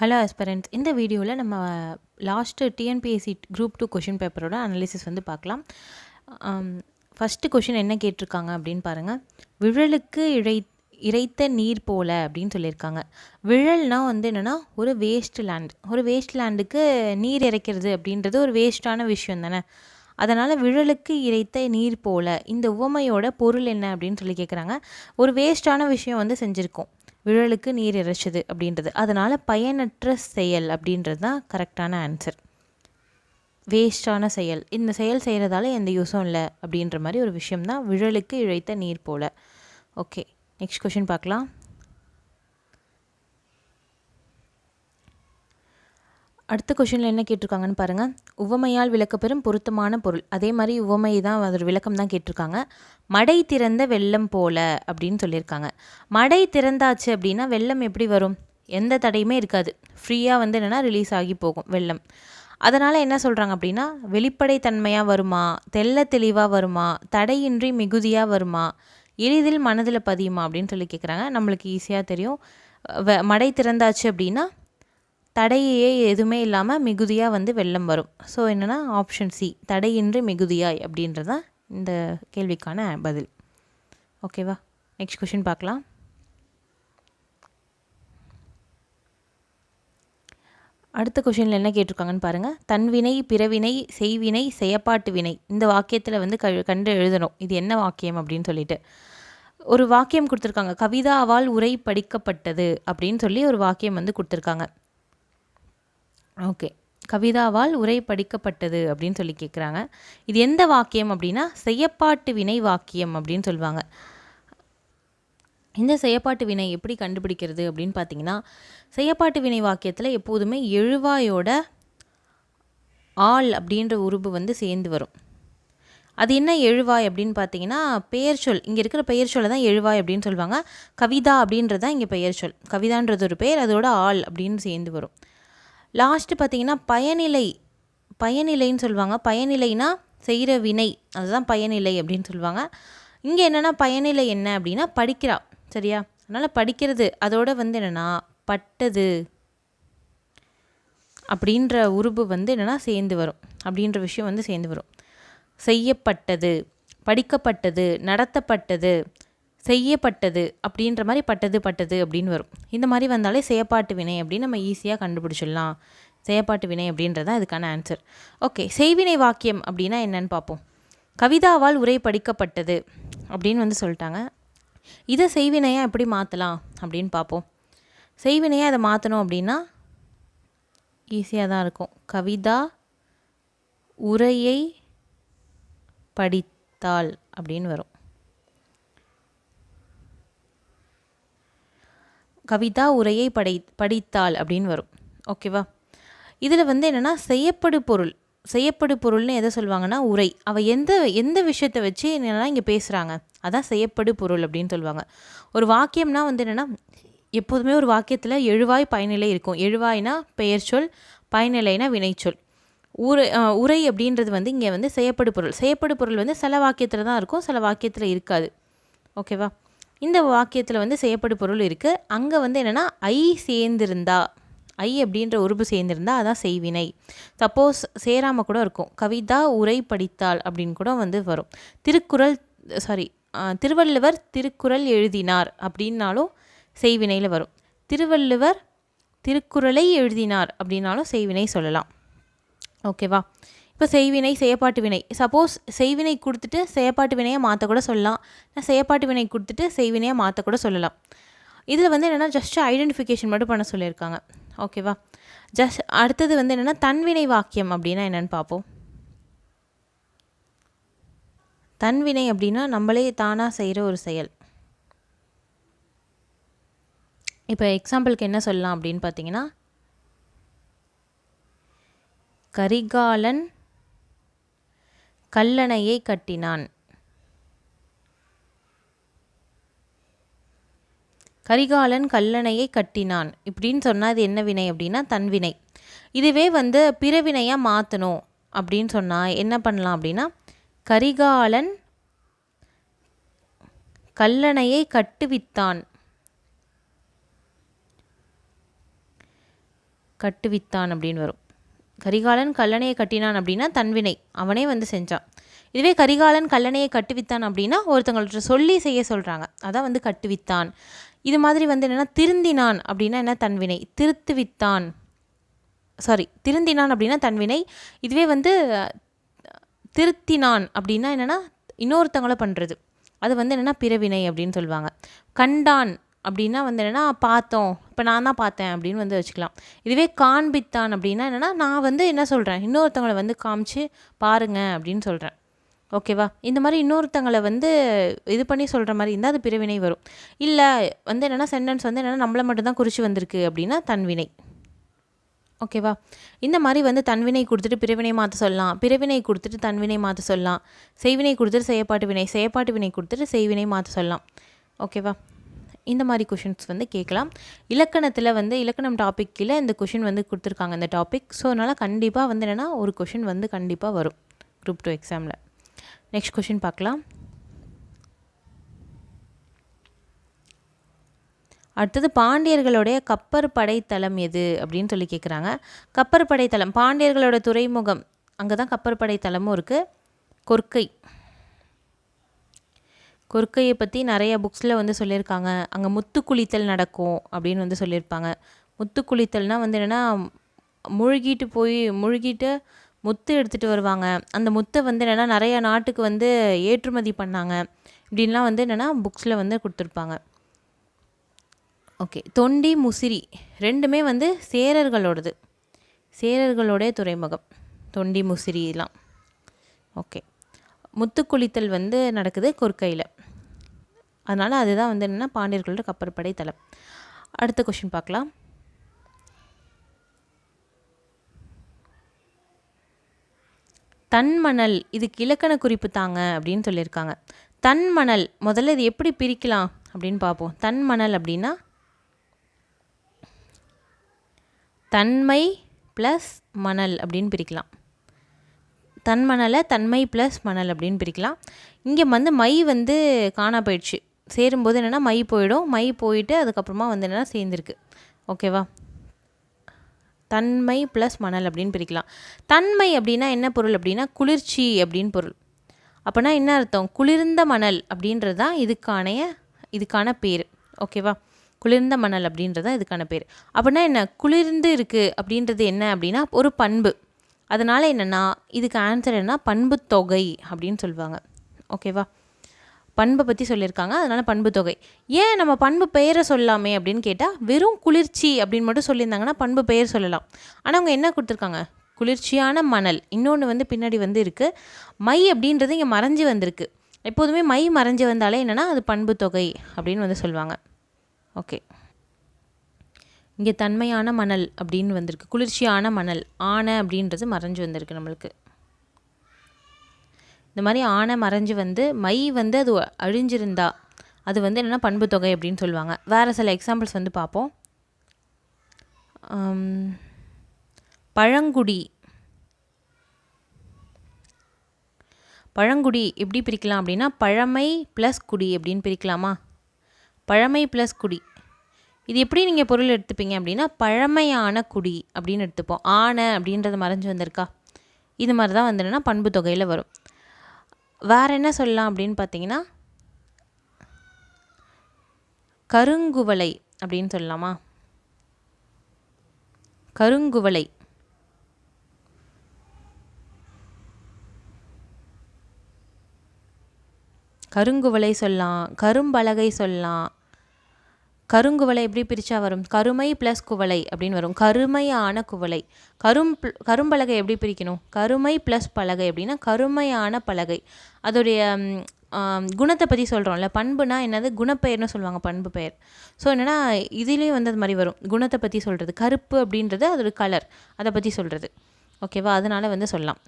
Hello aspirants, இந்த வீடியோவில் நம்ம லாஸ்ட்டு டிஎன்பிஎஸ்சி குரூப் 2 கொஷின் பேப்பரோட அனலிசிஸ் வந்து பார்க்கலாம். ஃபஸ்ட்டு கொஷின் என்ன கேட்டிருக்காங்க அப்படின்னு பாருங்கள். விழலுக்கு இறைத்த நீர் போல அப்படின்னு சொல்லியிருக்காங்க. விழல்னால் வந்து என்னென்னா ஒரு வேஸ்ட் லேண்டுக்கு நீர் இறைக்கிறது அப்படின்றது ஒரு வேஸ்ட்டான விஷயம் தானே. அதனால் விழலுக்கு இறைத்த நீர் போல இந்த உவமையோட பொருள் என்ன அப்படின்னு சொல்லி கேட்குறாங்க. ஒரு வேஸ்ட்டான விஷயம் வந்து செஞ்சுருக்கோம், விழலுக்கு நீர் இறைச்சது அப்படின்றது. அதனால் பயனற்ற செயல் அப்படின்றது தான் கரெக்டான ஆன்சர். வேஸ்டான செயல், இந்த செயல் செய்கிறதால எந்த யூஸும் இல்லை அப்படின்ற மாதிரி ஒரு விஷயம் தான் விழலுக்கு இழைத்த நீர் போல. ஓகே, நெக்ஸ்ட் கொஷின் பார்க்கலாம். அடுத்த கொஷினில் என்ன கேட்டிருக்காங்கன்னு பாருங்கள். உவமையால் விளக்கப்பெறும் பொருத்தமான பொருள். அதே மாதிரி உவமை தான், அதோட விளக்கம் தான் கேட்டிருக்காங்க. மடை திறந்த வெள்ளம் போல அப்படின்னு சொல்லியிருக்காங்க. மடை திறந்தாச்சு அப்படின்னா வெள்ளம் எப்படி வரும்? எந்த தடையுமே இருக்காது, ஃப்ரீயாக வந்து என்னென்னா ரிலீஸ் ஆகி போகும் வெள்ளம். அதனால் என்ன சொல்கிறாங்க அப்படின்னா, வெளிப்படை தன்மையாக வருமா, தெள்ள தெளிவாக வருமா, தடையின்றி மிகுதியாக வருமா, எளிதில் மனதில் பதியுமா அப்படின்னு சொல்லி கேட்குறாங்க. நம்மளுக்கு ஈஸியாக தெரியும். மடை திறந்தாச்சு அப்படின்னா தடையே எதுவுமே இல்லாமல் மிகுதியாக வந்து வெள்ளம் வரும். ஸோ என்னென்னா ஆப்ஷன் சி, தடையின்றி மிகுதியாய் அப்படின்றது தான் இந்த கேள்விக்கான பதில். ஓகேவா, நெக்ஸ்ட் கொஷின் பார்க்கலாம். அடுத்த கொஷினில் என்ன கேட்டிருக்காங்கன்னு பாருங்கள். தன்வினை, பிறவினை, செய்வினை, செயப்பாட்டு வினை, இந்த வாக்கியத்தில் வந்து கண்டு எழுதணும் இது என்ன வாக்கியம் அப்படின்னு சொல்லிட்டு ஒரு வாக்கியம் கொடுத்துருக்காங்க. கவிதாவால் உரை படிக்கப்பட்டது அப்படின்னு சொல்லி ஒரு வாக்கியம் வந்து கொடுத்துருக்காங்க. ஓகே, கவிதாவால் உரை படிக்கப்பட்டது அப்படின்னு சொல்லி கேட்குறாங்க. இது எந்த வாக்கியம் அப்படின்னா செயப்பாட்டு வினை வாக்கியம் அப்படின்னு சொல்லுவாங்க. இந்த செயப்பாட்டு வினை எப்படி கண்டுபிடிக்கிறது அப்படின்னு பார்த்தீங்கன்னா, செயப்பாட்டு வினை வாக்கியத்தில் எப்போதுமே எழுவாயோட ஆள் அப்படின்ற உருபு வந்து சேர்ந்து வரும். அது என்ன எழுவாய் அப்படின்னு பார்த்தீங்கன்னா பெயர் சொல். இங்கே இருக்கிற பெயர் சொல்லை தான் எழுவாய் அப்படின்னு சொல்லுவாங்க. கவிதா அப்படின்றது தான் இங்கே பெயர் சொல். கவிதான்றது ஒரு பெயர், அதோட ஆள் அப்படின்னு சேர்ந்து வரும். லாஸ்ட்டு பார்த்திங்கன்னா பயனிலைன்னு சொல்லுவாங்க. பயனிலைனா செய்கிற வினை, அதுதான் பயனிலை அப்படின்னு சொல்லுவாங்க. இங்கே என்னென்னா பயனிலை என்ன அப்படின்னா படிக்கிறா, சரியா? அதனால் படிக்கிறது அதோட வந்து என்னென்னா பட்டது அப்படின்ற உருபு வந்து என்னென்னா சேர்ந்து வரும், அப்படின்ற விஷயம் வந்து சேர்ந்து வரும். செய்யப்பட்டது, படிக்கப்பட்டது, நடத்தப்பட்டது, செய்யப்பட்டது அப்படின்ற மாதிரி பட்டது அப்படின்னு வரும். இந்த மாதிரி வந்தாலே செயப்பாட்டு வினை அப்படின்னு நம்ம ஈஸியாக கண்டுபிடிச்சிடலாம். செயப்பாட்டு வினை அப்படின்றது தான் இதுக்கான ஆன்சர். ஓகே, செய்வினை வாக்கியம் அப்படின்னா என்னன்னு பார்ப்போம். கவிதாவால் உரை படிக்கப்பட்டது அப்படின்னு வந்து சொல்லிட்டாங்க. இதை செய்வினையாக எப்படி மாற்றலாம் அப்படின்னு பார்ப்போம். செய்வினையாக அதை மாற்றணும் அப்படின்னா ஈஸியாக தான் இருக்கும். கவிதா உரையை படித்தாள் அப்படின்னு வரும். கவிதா உரையை படித்தாள் அப்படின்னு வரும். ஓகேவா, இதில் வந்து என்னென்னா செய்யப்படு பொருள்னு எதை சொல்லுவாங்கன்னா உரை. அவள் எந்த விஷயத்தை வச்சு என்னென்னா இங்கே பேசுகிறாங்க, அதான் செய்யப்படு பொருள் அப்படின்னு சொல்லுவாங்க. ஒரு வாக்கியம்னா வந்து என்னென்னா எப்போதுமே ஒரு வாக்கியத்தில் எழுவாய் பயனிலை இருக்கும். எழுவாய்னா பெயர் சொல், பயனிலைனா வினைச்சொல். உரை அப்படின்றது வந்து இங்கே வந்து செய்யப்படு பொருள் வந்து சில வாக்கியத்தில் தான் இருக்கும், சில வாக்கியத்தில் இருக்காது. ஓகேவா, இந்த வாக்கியத்தில் வந்து செய்யப்படு பொருள் இருக்குது. அங்கே வந்து என்னென்னா ஐ சேர்ந்திருந்தா, ஐ அப்படின்ற உருபு சேர்ந்திருந்தா அதான் செய்வினை. சப்போஸ் சேராமல் கூட இருக்கும். கவிதா உரை படித்தாள் அப்படின்னு கூட வந்து வரும். திருவள்ளுவர் திருக்குறள் எழுதினார் அப்படின்னாலும் செய்வினையில் வரும். திருவள்ளுவர் திருக்குறளை எழுதினார் அப்படின்னாலும் செய்வினை சொல்லலாம். ஓகேவா, இப்போ செய்வினை, செயப்பாட்டு வினை. சப்போஸ் செய்வினை கொடுத்துட்டு செயப்பாட்டு வினையை மாற்றக்கூட சொல்லலாம், செயப்பாட்டு வினை கொடுத்துட்டு செய்வினையை மாற்றக்கூட சொல்லலாம். இதில் வந்து என்னென்னா ஜஸ்ட் ஐடென்டிஃபிகேஷன் மட்டும் பண்ண சொல்லியிருக்காங்க. ஓகேவா, அடுத்தது வந்து என்னென்னா தன்வினை வாக்கியம் அப்படின்னா என்னென்னு பார்ப்போம். தன்வினை அப்படின்னா நம்மளே தானாக செய்கிற ஒரு செயல். இப்போ எக்ஸாம்பிளுக்கு என்ன சொல்லலாம் அப்படின்னு பார்த்தீங்கன்னா, கரிகாலன் கல்லணையை கட்டினான். கரிகாலன் கல்லணையை கட்டினான் இப்படின்னு சொன்னால் அது என்ன வினை அப்படின்னா தன்வினை. இதுவே வந்து பிறவினையாக மாற்றணும் அப்படின்னு சொன்னால் என்ன பண்ணலாம் அப்படின்னா, கரிகாலன் கல்லணையை கட்டுவித்தான். கட்டுவித்தான் அப்படின்னு வரும். கரிகாலன் கல்லணையை கட்டினான் அப்படின்னா தன்வினை, அவனே வந்து செஞ்சான். இதுவே கரிகாலன் கல்லணையை கட்டுவித்தான் அப்படின்னா ஒருத்தங்கள்ட்ட சொல்லி செய்ய சொல்கிறாங்க, அதான் வந்து கட்டுவித்தான். இது மாதிரி வந்து என்னென்னா திருந்தினான் அப்படின்னா என்ன தன்வினை, திருத்துவித்தான், திருந்தினான் அப்படின்னா தன்வினை. இதுவே வந்து திருத்தினான் அப்படின்னா என்னென்னா இன்னொருத்தவங்கள பண்ணுறது, அது வந்து என்னென்னா பிறவினை அப்படின்னு சொல்லுவாங்க. கண்டான் அப்படின்னா வந்து என்னென்னா பார்த்தோம், இப்போ நான் தான் பார்த்தேன் அப்படின்னு வந்து வச்சுக்கலாம். இதுவே காண்பித்தான் அப்படின்னா என்னென்னா நான் வந்து என்ன சொல்கிறேன், இன்னொருத்தவங்களை வந்து காமிச்சு பாருங்க அப்படின்னு சொல்கிறேன். ஓகேவா? இந்த மாதிரி இன்னொருத்தங்களை வந்து இது பண்ணி சொல்கிற மாதிரி இருந்தால் அது பிறவினை வரும். இல்லை வந்து என்னென்னா சென்டென்ஸ் வந்து என்னென்னா நம்மளை மட்டும்தான் குறித்து வந்திருக்கு அப்படின்னா தன்வினை. ஓகேவா? இந்த மாதிரி வந்து தன்வினை கொடுத்துட்டு பிறவினை மாற்ற சொல்லலாம், பிறவினை கொடுத்துட்டு தன்வினை மாற்ற சொல்லலாம், செய்வினை கொடுத்துட்டு செயற்பாட்டு வினை, செயற்பாட்டு வினை கொடுத்துட்டு செய்வினை மாற்ற சொல்லலாம். ஓகேவா? இந்த மாதிரி கொஷின்ஸ் வந்து கேட்கலாம். இலக்கணத்தில் வந்து இலக்கணம் டாபிக் கீழே இந்த கொஷின் வந்து கொடுத்துருக்காங்க இந்த டாபிக். ஸோ அதனால் கண்டிப்பாக வந்து என்னென்னா ஒரு கொஷின் வந்து கண்டிப்பாக வரும் குரூப் 2 எக்ஸாமில். நெக்ஸ்ட் கொஷின் பார்க்கலாம். அடுத்தது பாண்டியர்களுடைய கப்பர் படைத்தளம் எது அப்படின்னு சொல்லி கேட்குறாங்க. கப்பர் படைத்தளம் பாண்டியர்களோட துறைமுகம், அங்கே தான் கப்பர் படைத்தளமும் இருக்குது. கொர்க்கை, கொர்க்கையை பற்றி நிறைய புக்ஸில் வந்து சொல்லியிருக்காங்க. அங்கே முத்து குளித்தல் நடக்கும் அப்படின்னு வந்து சொல்லியிருப்பாங்க. முத்து குளித்தல்னால் வந்து என்னென்னா முழுகிட்டு முத்து எடுத்துகிட்டு வருவாங்க. அந்த முத்தை வந்து என்னென்னா நிறைய நாட்டுக்கு வந்து ஏற்றுமதி பண்ணாங்க இப்படின்லாம் வந்து என்னென்னா புக்ஸில் வந்து கொடுத்துருப்பாங்க. ஓகே, தொண்டி முசிறி ரெண்டுமே வந்து சேரர்களோடது, சேரர்களுடைய துறைமுகம் தொண்டி முசிறிலாம். ஓகே, முத்துக்குளித்தல் வந்து நடக்குது கொர்க்கையில், அதனால் அதுதான் வந்து என்னென்னா பாண்டியர்களோட கப்பற்படை தளம். அடுத்த கொஷின் பார்க்கலாம். தன்மணல், இதுக்கு இலக்கண குறிப்பு தாங்க அப்படின்னு சொல்லியிருக்காங்க. தன்மணல் முதல்ல இது எப்படி பிரிக்கலாம் அப்படின்னு பார்ப்போம். தன்மணல் அப்படின்னா தன்மை ப்ளஸ் மணல் அப்படின்னு பிரிக்கலாம். தன்மணலை தன்மை ப்ளஸ் மணல் அப்படின்னு பிரிக்கலாம். இங்கே வந்து மை வந்து காணா போயிடுச்சு, சேரும்போது என்னென்னா மை போயிடும், மை போயிட்டு அதுக்கப்புறமா வந்து என்னென்னா சேர்ந்துருக்கு. ஓகேவா? தன்மை ப்ளஸ் மணல் அப்படின்னு பிரிக்கலாம். தன்மை அப்படின்னா என்ன பொருள் அப்படின்னா குளிர்ச்சி அப்படின்னு பொருள். அப்போனா என்ன அர்த்தம், குளிர்ந்த மணல் அப்படின்றது தான் இதுக்கான பேர். ஓகேவா? குளிர்ந்த மணல் அப்படின்றது தான் இதுக்கான பேர். அப்படின்னா என்ன, குளிர்ந்து இருக்குது அப்படின்றது என்ன அப்படின்னா ஒரு பண்பு. அதனால் என்னென்னா இதுக்கு ஆன்சர் என்ன, பண்பு தொகை அப்படின்னு சொல்லுவாங்க. ஓகேவா? பண்பை பற்றி சொல்லியிருக்காங்க, அதனால் பண்பு தொகை. ஏன் நம்ம பண்பு பெயரை சொல்லாமே அப்படின்னு கேட்டால், வெறும் குளிர்ச்சி அப்படின்னு மட்டும் சொல்லியிருந்தாங்கன்னா பண்பு பெயர் சொல்லலாம். ஆனால் அவங்க என்ன கொடுத்துருக்காங்க, குளிர்ச்சியான மணல், இன்னொன்று வந்து பின்னாடி வந்து இருக்குது மை அப்படின்றது இங்கே மறைஞ்சி வந்திருக்கு. எப்போதுமே மை மறைஞ்சி வந்தாலே என்னென்னா அது பண்பு தொகை அப்படின்னு வந்து சொல்லுவாங்க. ஓகே, இங்கே தன்மையான மணல் அப்படின்னு வந்திருக்கு, குளிர்ச்சியான மணல், ஆனை அப்படின்றது மறைஞ்சு வந்திருக்கு நம்மளுக்கு. இந்த மாதிரி ஆனை மறைஞ்சு வந்து மை வந்து அது அழிஞ்சிருந்தா அது வந்து என்னென்னா பண்பு தொகை அப்படின்னு சொல்லுவாங்க. வேறு சில எக்ஸாம்பிள்ஸ் வந்து பார்ப்போம். பழங்குடி, பழங்குடி எப்படி பிரிக்கலாம் அப்படின்னா பழமை ப்ளஸ் குடி அப்படின்னு பிரிக்கலாமா? பழமை ப்ளஸ் குடி, இது எப்படி நீங்கள் பொருள் எடுத்துப்பீங்க அப்படின்னா பழமையான குடி அப்படின்னு எடுத்துப்போம். ஆனை அப்படின்றது மறைஞ்சு வந்திருக்கா, இது மாதிரி தான் வந்து என்னென்னா பண்பு தொகையில் வரும். வேறு என்ன சொல்லலாம் அப்படின்னு பார்த்தீங்கன்னா கருங்குவளை அப்படின்னு சொல்லலாமா? கருங்குவளை, கருங்குவளை சொல்லலாம், கரும்பலகை சொல்லலாம். கருங்குவளை எப்படி பிரித்தா வரும், கருமை ப்ளஸ் குவளை அப்படின்னு வரும், கருமையான குவளை. கரும்பலகை எப்படி பிரிக்கணும், கருமை ப்ளஸ் பலகை அப்படின்னா கருமையான பலகை. அதோடைய குணத்தை பற்றி சொல்கிறோம்ல, பண்புனா என்னது, குணப்பெயர்னு சொல்லுவாங்க, பண்பு பெயர். ஸோ என்னென்னா இதுலேயும் வந்து அது மாதிரி வரும், குணத்தை பற்றி சொல்கிறது. கருப்பு அப்படின்றது அதோட கலர், அதை பற்றி சொல்கிறது. ஓகேவா? அதனால் வந்து சொல்லலாம்.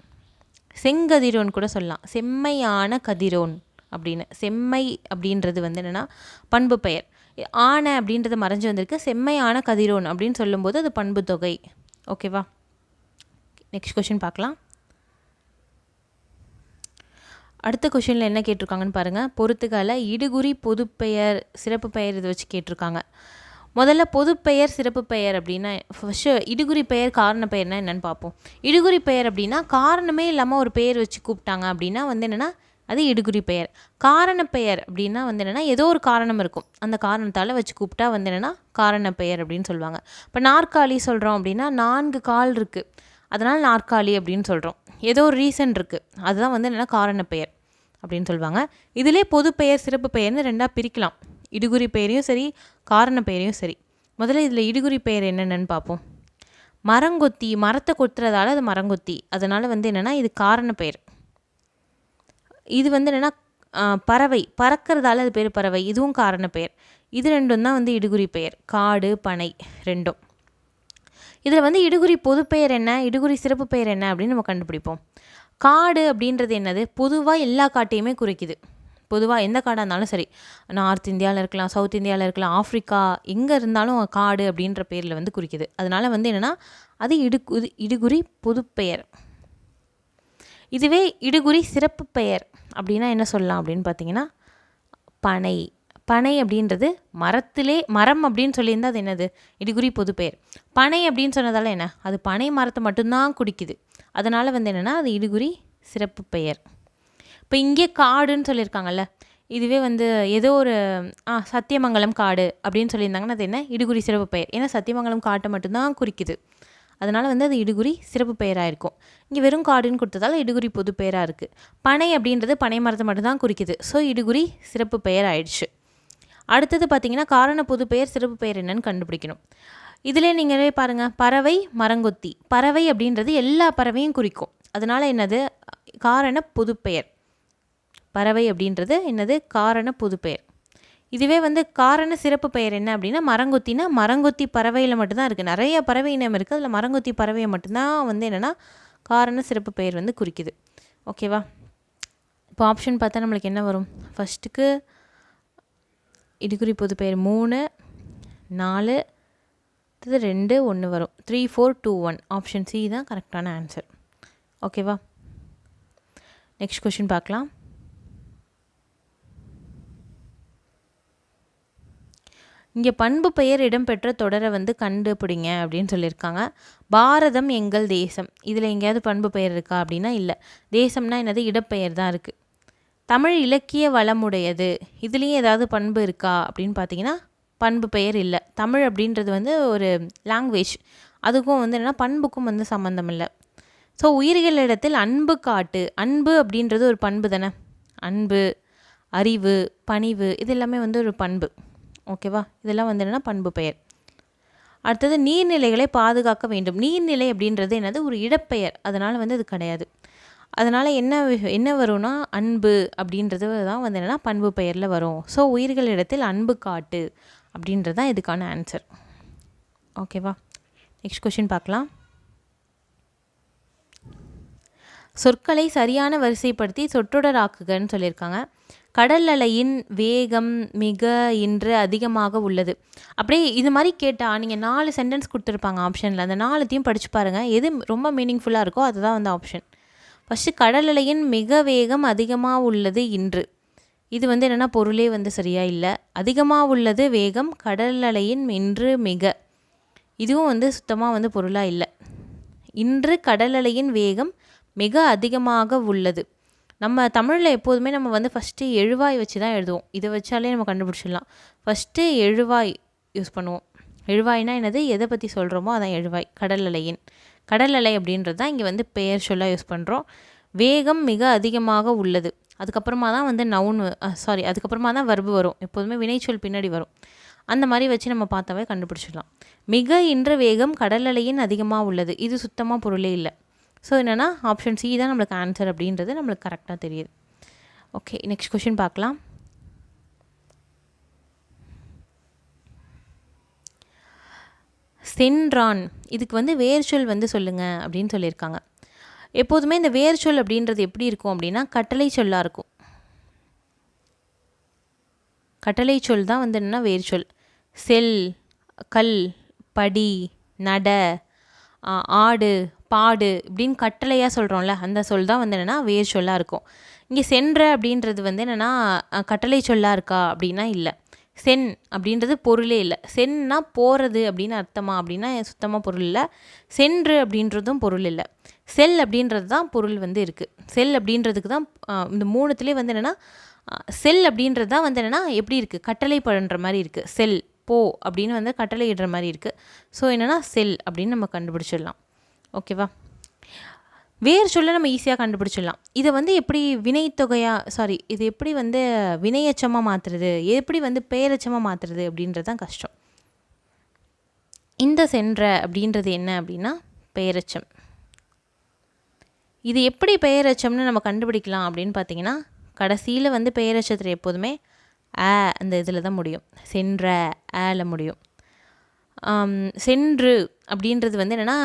செங்கதிரோன் கூட சொல்லலாம், செம்மையான கதிரோன் அப்படின்னு. செம்மை அப்படின்றது வந்து என்னென்னா பண்பு பெயர். ஆனை அப்படின்றது மறைஞ்சு வந்திருக்கு, செம்மையான கதிரோன் அப்படின்னு சொல்லும்போது அது பண்பு தொகை. ஓகேவா? நெக்ஸ்ட் கொஷின் பார்க்கலாம். அடுத்த கொஷினில் என்ன கேட்டிருக்காங்கன்னு பாருங்கள். பொறுத்துக்கால இடுகுறி பொதுப்பெயர் சிறப்பு பெயர் இதை வச்சு கேட்டிருக்காங்க. முதல்ல பொதுப்பெயர் சிறப்பு பெயர் அப்படின்னா ஃபஸ்ட்டு இடுகுறி பெயர் காரண பெயர்னா என்னென்னு பார்ப்போம். இடுகுறி பெயர் அப்படின்னா காரணமே இல்லாமல் ஒரு பெயர் வச்சு கூப்பிட்டாங்க அப்படின்னா வந்து என்னென்னா அது இடுகுறி பெயர். காரண பெயர் அப்படின்னா வந்து என்னென்னா ஏதோ ஒரு காரணம் இருக்கும், அந்த காரணத்தால் வச்சு கூப்பிட்டா வந்து என்னென்னா காரண பெயர் அப்படின்னு சொல்லுவாங்க. இப்போ நாற்காலி சொல்கிறோம் அப்படின்னா 4 கால் இருக்குது, அதனால் நாற்காலி அப்படின்னு சொல்கிறோம். ஏதோ ஒரு ரீசன் இருக்குது, அதுதான் வந்து என்னென்னா காரண பெயர் அப்படின்னு சொல்லுவாங்க. இதிலே பொதுப்பெயர் சிறப்பு பெயர்னு 2ஆக பிரிக்கலாம். இடுகுறி பெயரையும் சரி காரண பெயரையும் சரி. முதல்ல இதில் இடுகுறி பெயர் என்னென்னு பார்ப்போம். மரங்கொத்தி, மரத்தை கொத்துறதால அது மரங்கொத்தி, அதனால் வந்து என்னென்னா இது காரண பெயர். இது வந்து என்னென்னா பறவை, பறக்கிறதால அது பேர் பறவை, இதுவும் காரண பெயர். இது 2ம் தான் வந்து இடுகுறி பெயர், காடு பனை 2ம். இதில் வந்து இடுகுறி பொதுப்பெயர் என்ன, இடுகுறி சிறப்பு பெயர் என்ன அப்படின்னு நம்ம கண்டுபிடிப்போம். காடு அப்படின்றது என்னது, பொதுவாக எல்லா காட்டையுமே குறிக்குது. பொதுவாக எந்த காடாக இருந்தாலும் சரி, நார்த் இந்தியாவில் இருக்கலாம், சவுத் இந்தியாவில் இருக்கலாம், ஆஃப்ரிக்கா எங்கே இருந்தாலும் காடு அப்படின்ற பேரில் வந்து குறிக்குது. அதனால் வந்து என்னென்னா அது இடுகுறி பொதுப்பெயர். இதுவே இடுகுறி சிறப்பு பெயர் அப்படின்னா என்ன சொல்லலாம் அப்படின்னு பார்த்தீங்கன்னா பனை. பனை அப்படின்றது மரம் அப்படின்னு சொல்லியிருந்தால் அது என்னது இடுகுறி பொதுப்பெயர். பனை அப்படின்னு சொன்னதால என்ன, அது பனை மரத்தை மட்டும்தான் குறிக்குது, அதனால் வந்து என்னென்னா அது இடுகுறி சிறப்பு பெயர். இப்போ இங்கே காடுன்னு சொல்லியிருக்காங்கல்ல, இதுவே வந்து ஏதோ ஒரு சத்தியமங்கலம் காடு அப்படின்னு சொல்லியிருந்தாங்கன்னா அது என்ன இடுகுறி சிறப்பு பெயர். ஏன்னா சத்தியமங்கலம் காட்டை மட்டும்தான் குறிக்குது, அதனால் வந்து அது இடுகுறி சிறப்பு பெயராக இருக்கும். இங்கே வெறும் காடுன்னு கொடுத்ததால் இடுகுறி பொது பெயராக இருக்குது. பனை அப்படின்றது பனை மரத்தை மட்டும்தான் குறிக்குது, ஸோ இடுகுறி சிறப்பு பெயர் ஆயிடுச்சு. அடுத்தது பார்த்திங்கன்னா காரண பொது பெயர் சிறப்பு பெயர் என்னன்னு கண்டுபிடிக்கணும். இதிலே நீங்களே பாருங்கள், பறவை மரங்கொத்தி. பறவை அப்படின்றது எல்லா பறவையும் குறிக்கும், அதனால் என்னது காரண பொதுப்பெயர். பறவை அப்படின்றது என்னது காரண பொதுப்பெயர். இதுவே வந்து காரண சிறப்பு பெயர் என்ன அப்படின்னா மரங்கொத்தினா மரங்கொத்தி பறவையில் மட்டும்தான் இருக்குது. நிறைய பறவை இனம் இருக்குது, அதில் மரங்கொத்தி பறவையை மட்டும்தான் வந்து என்னென்னா காரண சிறப்பு பெயர் வந்து குறிக்குது. ஓகேவா? இப்போ ஆப்ஷன் பார்த்தா நம்மளுக்கு என்ன வரும், ஃபஸ்ட்டுக்கு இடுகுறி பொது பெயர் 3, 4, 2, 1 வரும். 3, 4, 2, 1. ஆப்ஷன் சி தான் கரெக்டான ஆன்சர். ஓகேவா? நெக்ஸ்ட் கொஷின் பார்க்கலாம். இங்கே பண்பு பெயர் இடம்பெற்ற தொடரை வந்து கண்டுபிடிங்க அப்படின்னு சொல்லியிருக்காங்க. பாரதம் எங்கள் தேசம், இதில் எங்கேயாவது பண்பு பெயர் இருக்கா அப்படின்னா இல்லை. தேசம்னா என்னது இடப்பெயர் தான் இருக்குது. தமிழ் இலக்கிய வளமுடையது, இதுலேயும் ஏதாவது பண்பு இருக்கா அப்படின்னு பார்த்தீங்கன்னா பண்பு பெயர் இல்லை. தமிழ் அப்படின்றது வந்து ஒரு லாங்குவேஜ், அதுக்கும் வந்து என்னென்னா பண்புக்கும் வந்து சம்மந்தம் இல்லை. ஸோ உயிர்களிடத்தில் அன்பு காட்டு, அன்பு அப்படின்றது ஒரு பண்பு தானே. அன்பு, அறிவு, பணிவு, இது எல்லாமே வந்து ஒரு பண்பு. ஓகேவா? இதெல்லாம் வந்து என்னென்னா பண்பு பெயர். அடுத்தது நீர்நிலைகளை பாதுகாக்க வேண்டும். நீர்நிலை அப்படின்றது என்னது ஒரு இடப்பெயர், அதனால் வந்து அது கிடையாது. அதனால் என்ன வரும்னா அன்பு அப்படின்றது தான் வந்து என்னென்னா பண்பு பெயரில் வரும். ஸோ உயிர்களிடத்தில் அன்பு காட்டு அப்படின்றது தான் இதுக்கான ஆன்சர். ஓகேவா? நெக்ஸ்ட் கொஷின் பார்க்கலாம். சொற்களை சரியான வரிசைப்படுத்தி சொற்றொடராக்குகன்னு சொல்லியிருக்காங்க. கடல் அலையின் வேகம் மிக இன்று அதிகமாக உள்ளது. அப்படியே இது மாதிரி கேட்டால் நீங்கள் 4 சென்டென்ஸ் கொடுத்துருப்பாங்க ஆப்ஷனில், அந்த 4த்தையும் படித்து பாருங்கள், எது ரொம்ப மீனிங்ஃபுல்லாக இருக்கோ அதுதான் வந்து ஆப்ஷன். ஃபஸ்ட்டு கடல் அலையின் மிக வேகம் அதிகமாக உள்ளது இன்று, இது வந்து என்னென்னா பொருளே வந்து சரியாக இல்லை. அதிகமாக உள்ளது வேகம், கடல் அலையின் இன்று மிக, இதுவும் வந்து சுத்தமாக வந்து பொருளாக இல்லை. இன்று கடல் அலையின் வேகம் மிக அதிகமாக உள்ளது. நம்ம தமிழில் எப்போதுமே நம்ம வந்து ஃபஸ்ட்டு எழுவாய் வச்சு தான் எழுதுவோம், இதை வச்சாலே நம்ம கண்டுபிடிச்சிடலாம். ஃபஸ்ட்டு எழுவாய் யூஸ் பண்ணுவோம். எழுவாய்னா என்னது, எதை பற்றி சொல்கிறோமோ அதான் எழுவாய். கடல் அலையின், கடல் அலை அப்படின்றது தான் இங்கே வந்து பெயர் சொல்லாக யூஸ் பண்ணுறோம். வேகம் மிக அதிகமாக உள்ளது, அதுக்கப்புறமா தான் வந்து அதுக்கப்புறமா தான் வர்பு வரும், எப்போதுமே வினைச்சொல் பின்னாடி வரும். அந்த மாதிரி வச்சு நம்ம பார்த்தாவே கண்டுபிடிச்சிடலாம். மிக இன்று வேகம் கடல் அலையின் அதிகமாக உள்ளது, இது சுத்தமாக பொருளே இல்லை. ஸோ என்னென்னா ஆப்ஷன் சி தான் நம்மளுக்கு ஆன்சர் அப்படின்றது நம்மளுக்கு கரெக்டாக தெரியுது. ஓகே, நெக்ஸ்ட் கொஷின் பார்க்கலாம். சென்றான், இதுக்கு வந்து வேர்ச்சொல் வந்து சொல்லுங்கள் அப்படின்னு சொல்லியிருக்காங்க. எப்போதுமே இந்த வேர்ச்சொல் அப்படின்றது எப்படி இருக்கும் அப்படின்னா கட்டளை சொல்லாக இருக்கும். கட்டளை சொல் தான் வந்து என்னென்னா வேர்ச்சொல். செல், கல், படி, நட, ஆடு, பாடு இப்படின்னு கட்டளையாக சொல்கிறோம்ல, அந்த சொல் தான் வந்து என்னென்னா வேர் சொல்லாக இருக்கும். இங்கே சென்ற அப்படின்றது வந்து என்னென்னா கட்டளை சொல்லாக இருக்கா அப்படின்னா இல்லை. சென் அப்படின்றது பொருளே இல்லை. சென்னா போகிறது அப்படின்னு அர்த்தமா அப்படின்னா சுத்தமாக பொருள் இல்லை. சென்று அப்படின்றதும் பொருள் இல்லை. செல் அப்படின்றது தான் பொருள் வந்து இருக்குது. செல் அப்படின்றதுக்கு தான் இந்த மூணுத்துலேயே வந்து என்னென்னா செல் அப்படின்றது தான் வந்து என்னென்னா எப்படி இருக்குது, கட்டளை பண்ணுற மாதிரி இருக்குது. செல் போ அப்படின்னு வந்து கட்டளை இடுற மாதிரி இருக்குது. ஸோ என்னென்னா செல் அப்படின்னு நம்ம கண்டுபிடிச்சிடலாம். ஓகேவா? வேறு சொல்ல நம்ம ஈஸியாக கண்டுபிடிச்சிடலாம். இதை வந்து எப்படி இது எப்படி வந்து வினையச்சமாக மாற்றுறது, எப்படி வந்து பெயரச்சமாக மாற்றுறது அப்படின்றது தான் கஷ்டம். இந்த சென்ற அப்படின்றது என்ன அப்படின்னா பெயரச்சம். இது எப்படி பெயரச்சம்னு நம்ம கண்டுபிடிக்கலாம் அப்படின்னு பார்த்தீங்கன்னா, கடைசியில் வந்து பெயரச்சத்தில் எப்போதுமே அந்த இதில் தான் முடியும். சென்ற ஆல முடியும். சென்று அப்படின்றது வந்து என்னென்னா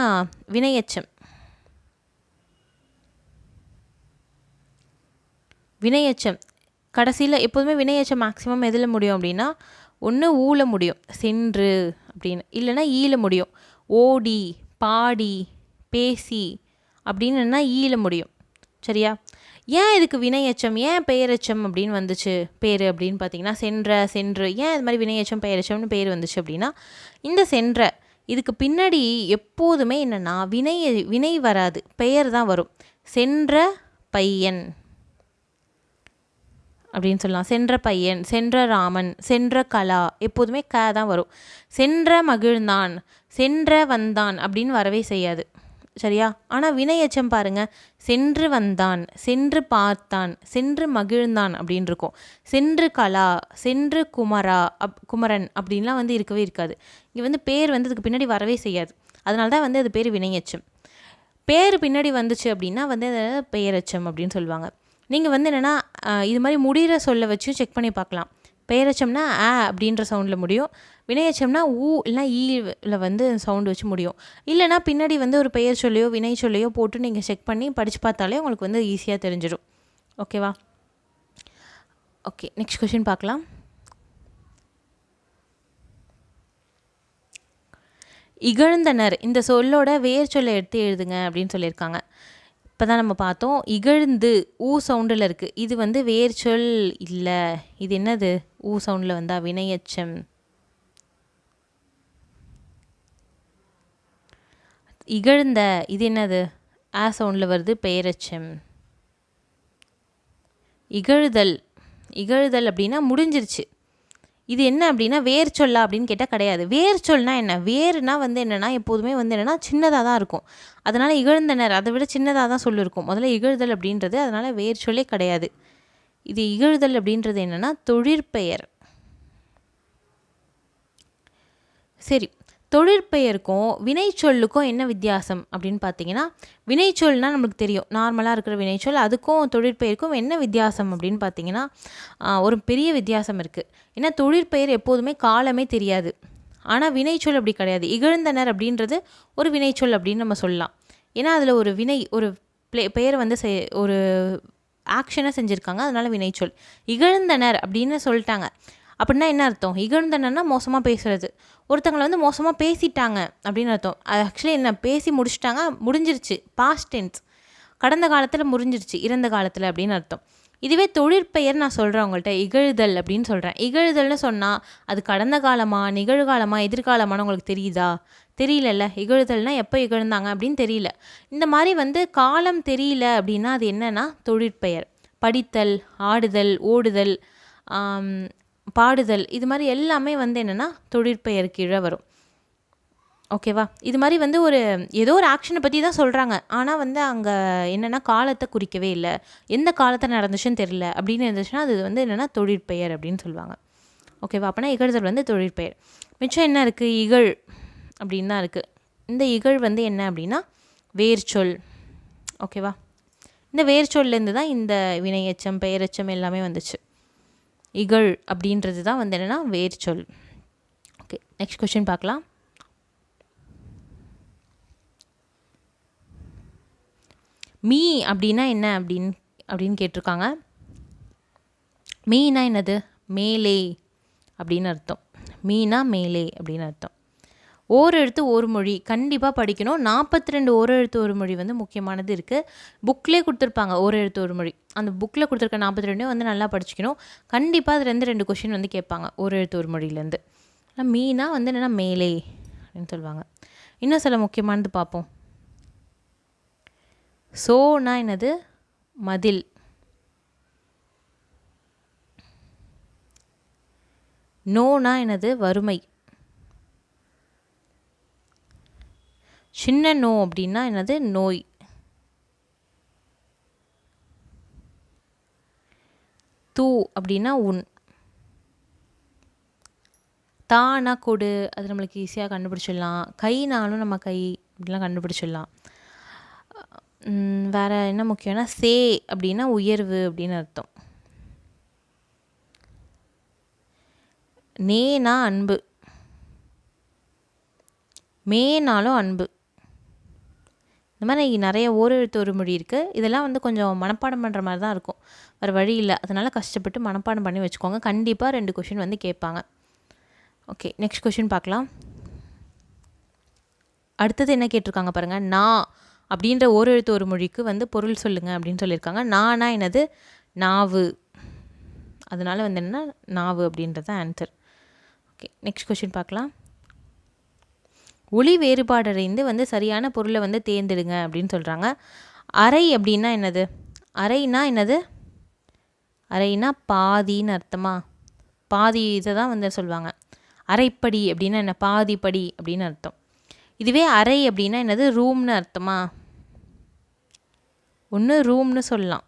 வினையச்சம். வினையச்சம் கடைசியில் எப்போதுமே வினையச்சம் மேக்ஸிமம் எதில் முடியும் அப்படின்னா, ஒன்று ஊல முடியும் சென்று அப்படின்னு, இல்லைன்னா ஈல முடியும். ஓடி, பாடி, பேசி அப்படின்னு ஈல முடியும். சரியா? ஏன் இதுக்கு வினையச்சம், ஏன் பெயரச்சம் அப்படின்னு வந்துச்சு பேர் அப்படின்னு பார்த்தீங்கன்னா, சென்று ஏன் இது மாதிரி வினையச்சம் பெயரச்சம்னு பேர் வந்துச்சு அப்படின்னா, இந்த சென்ற இதுக்கு பின்னாடி எப்போதுமே என்னென்னா வினை வராது, பெயர் தான் வரும். சென்ற பையன் அப்படின்னு சொல்லலாம். சென்ற பையன், சென்ற ராமன், சென்ற கலா, எப்போதுமே க தான் வரும். சென்ற மகிழ்ந்தான், சென்ற வந்தான் அப்படின்னு வரவே செய்யாது. சரியா? ஆனால் வினையச்சம் பாருங்கள், சென்று வந்தான், சென்று பார்த்தான், சென்று மகிழ்ந்தான் அப்படின்னு இருக்கும். சென்று கலா, சென்று குமரன் அப்படின்லாம் வந்து இருக்கவே இருக்காது. இங்கே வந்து பேர் வந்து இதுக்கு பின்னாடி வரவே செய்யாது. அதனால தான் வந்து அது பேர் வினையச்சம். பேர் பின்னாடி வந்துச்சு அப்படின்னா வந்து அதை பெயரச்சம் அப்படின்னு சொல்லுவாங்க. நீங்கள் வந்து என்னென்னா இது மாதிரி முடிகிற சொல்ல வச்சும் செக் பண்ணி பார்க்கலாம். பெயரச்சம்னா அப்படின்ற சவுண்டில் முடியும். வினையச்சம்னா இல்லைனா ஈல வந்து சவுண்டு வச்சு முடியும். இல்லைனா பின்னாடி வந்து ஒரு பெயர் சொல்லையோ வினை சொல்லையோ போட்டு நீங்கள் செக் பண்ணி படித்து பார்த்தாலே உங்களுக்கு வந்து ஈஸியாக தெரிஞ்சிடும். ஓகேவா? ஓகே, நெக்ஸ்ட் கொஷின் பார்க்கலாம். இகழ்ந்தனர் இந்த சொல்லோட வேர் சொல்லை எடுத்து எழுதுங்க அப்படின்னு சொல்லியிருக்காங்க. இப்போ தான் நம்ம பார்த்தோம். இகழ்ந்து சவுண்டில் இருக்குது. இது வந்து வேர் சொல் இல்லை. இது என்னது? சவுண்டில் வந்தால் வினையச்சம். இகழ்ந்த இது என்னது? சவுண்டில் வருது, பெயரச்சம். இகழுதல் அப்படின்னா முடிஞ்சிருச்சு. இது என்ன அப்படின்னா வேர் சொல்லா அப்படின்னு கேட்டால் கிடையாது. வேர் சொல்னா என்ன? வேர்னா வந்து என்னென்னா எப்போதுமே வந்து என்னென்னா சின்னதாக தான் இருக்கும். அதனால் இகழ்ந்தனர் அதை விட சின்னதாக தான் சொல்லியிருக்கும். முதல்ல இகழ்தல் அப்படின்றது, அதனால் வேர் சொல்லே கிடையாது. இது இகழ்தல் அப்படின்றது என்னென்னா தொழிற்பெயர். சரி, தொழிற்பெயருக்கும் வினைச்சொல்லுக்கும் என்ன வித்தியாசம் அப்படின்னு பார்த்தீங்கன்னா, வினைச்சொல்னால் நம்மளுக்கு தெரியும், நார்மலாக இருக்கிற வினைச்சொல். அதுக்கும் தொழிற்பெயருக்கும் என்ன வித்தியாசம் அப்படின்னு பார்த்தீங்கன்னா, ஒரு பெரிய வித்தியாசம் இருக்குது. ஏன்னா தொழிற்பெயர் எப்போதுமே காலமே தெரியாது. ஆனால் வினைச்சொல் அப்படி கிடையாது. இகழ்ந்தனர் அப்படின்றது ஒரு வினைச்சொல் அப்படின்னு நம்ம சொல்லலாம். ஏன்னா அதில் ஒரு ஒரு பெயர் வந்து ஒரு ஆக்ஷனை செஞ்சுருக்காங்க, அதனால் வினைச்சொல். இகழ்ந்தனர் அப்படின்னு சொல்லிட்டாங்க அப்படின்னா என்ன அர்த்தம்? இகழ்ந்தனன்னா மோசமாக பேசுகிறது. ஒருத்தங்களை வந்து மோசமாக பேசிட்டாங்க அப்படின்னு அர்த்தம். அது ஆக்சுவலி என்ன, பேசி முடிச்சுட்டாங்க, முடிஞ்சிருச்சு, பாஸ்ட் டென்ஸ், கடந்த காலத்தில் முடிஞ்சிருச்சு, இறந்த காலத்தில் அப்படின்னு அர்த்தம். இதுவே தொழிற்பெயர் நான் சொல்கிறேன் உங்கள்கிட்ட, இகழ்தல் அப்படின்னு சொல்கிறேன். இகழ்தல்னு சொன்னால் அது கடந்த காலமா, நிகழ்காலமா, எதிர்காலமானு உங்களுக்கு தெரியுதா? தெரியலல்ல. இகழ்தல்னால் எப்போ இகழ்ந்தாங்க அப்படின்னு தெரியல. இந்த மாதிரி வந்து காலம் தெரியல அப்படின்னா அது என்னன்னா தொழிற்பெயர். படித்தல், ஆடுதல், ஓடுதல், பாடுதல், இது மாதிரி எல்லாமே வந்து என்னென்னா தொழிற்பெயர் கீழே வரும். ஓகேவா? இது மாதிரி வந்து ஏதோ ஒரு ஆக்ஷனை பற்றி தான் சொல்கிறாங்க. ஆனால் வந்து அங்கே என்னென்னா காலத்தை குறிக்கவே இல்லை, எந்த காலத்தில் நடந்துச்சுன்னு தெரியல அப்படின்னு இருந்துச்சுன்னா அது வந்து என்னென்னா தொழிற்பெயர் அப்படின்னு சொல்லுவாங்க. ஓகேவா? அப்போனா இகழ்தல் வந்து தொழிற்பெயர். மிச்சம் என்ன இருக்குது? இகழ் அப்படின்னு தான் இருக்குது. இந்த இகழ் வந்து என்ன அப்படின்னா வேர்ச்சொல். ஓகேவா? இந்த வேர்ச்சொல்லேருந்து தான் இந்த வினையச்சம், பெயரச்சம் எல்லாமே வந்துச்சு. இகழ் அப்படின்றது தான் வந்து என்னென்னா வேர் சொல். ஓகே, நெக்ஸ்ட் கொஸ்டின் பார்க்கலாம். மீ அப்படின்னா என்ன அப்படின்னு கேட்டிருக்காங்க. மீனா என்னது? மேலே அப்படின்னு அர்த்தம். மீனா மேலே அப்படின்னு அர்த்தம். ஓரெழுத்து ஒரு மொழி கண்டிப்பாக படிக்கணும். 42 ஓரெழுத்து ஒரு மொழி வந்து முக்கியமானது இருக்குது. புக்லேயே கொடுத்துருப்பாங்க ஓரெழுத்து ஒரு மொழி. அந்த புக்கில் கொடுத்துருக்க 42 வந்து நல்லா படிச்சுக்கணும். கண்டிப்பாக அதுலேருந்து 2 கொஷின் வந்து கேட்பாங்க ஓரெழுத்து ஒரு மொழியிலேருந்து. மீனா வந்து என்னென்னா மேலே அப்படின்னு சொல்லுவாங்க. இன்னும் சில முக்கியமானது பார்ப்போம். சோனா என்னது? மதில். நோனா என்னது? வறுமை. சின்ன நோ அப்படின்னா என்னது? நோய். தூ அப்படின்னா உன். தானா கொடு, அது நம்மளுக்கு ஈஸியாக கண்டுபிடிச்சிடலாம். கைனாலும் நம்ம கை அப்படிலாம் கண்டுபிடிச்சிடலாம். வேறு என்ன முக்கியம்னா சே அப்படின்னா உயர்வு அப்படின்னு அர்த்தம். நேனா அன்பு. மேனாலும் அன்பு. இந்த மாதிரி நிறைய ஓரெழுத்து ஒரு மொழி இருக்குது. இதெல்லாம் வந்து கொஞ்சம் மனப்பாடம் பண்ணுற மாதிரி தான் இருக்கும். வேறு வழி இல்லை. அதனால் கஷ்டப்பட்டு மனப்பாடம் பண்ணி வச்சுக்கோங்க. கண்டிப்பாக 2 கொஷின் வந்து கேட்பாங்க. ஓகே, நெக்ஸ்ட் கொஷின் பார்க்கலாம். அடுத்தது என்ன கேட்டிருக்காங்க பாருங்கள். நான் அப்படின்ற ஓரெழுத்து ஒரு மொழிக்கு வந்து பொருள் சொல்லுங்கள் அப்படின்னு சொல்லியிருக்காங்க. நானா என்னது? நாவு. அதனால் வந்து என்னென்னா நாவு அப்படின்றது ஆன்சர். ஓகே, நெக்ஸ்ட் கொஷின் பார்க்கலாம். ஒளி வேறுபாடடைந்து வந்து சரியான பொருளை வந்து தேர்ந்தெடுங்க அப்படின்னு சொல்கிறாங்க. அரை அப்படின்னா என்னது? அரைனா என்னது? அரைனா பாதின்னு அர்த்தமா? பாதி இதை தான் வந்து சொல்லுவாங்க. அரைப்படி அப்படின்னா என்ன? பாதிப்படி அப்படின்னு அர்த்தம். இதுவே அறை அப்படின்னா என்னது? ரூம்னு அர்த்தமா? ஒன்று ரூம்னு சொல்லலாம்.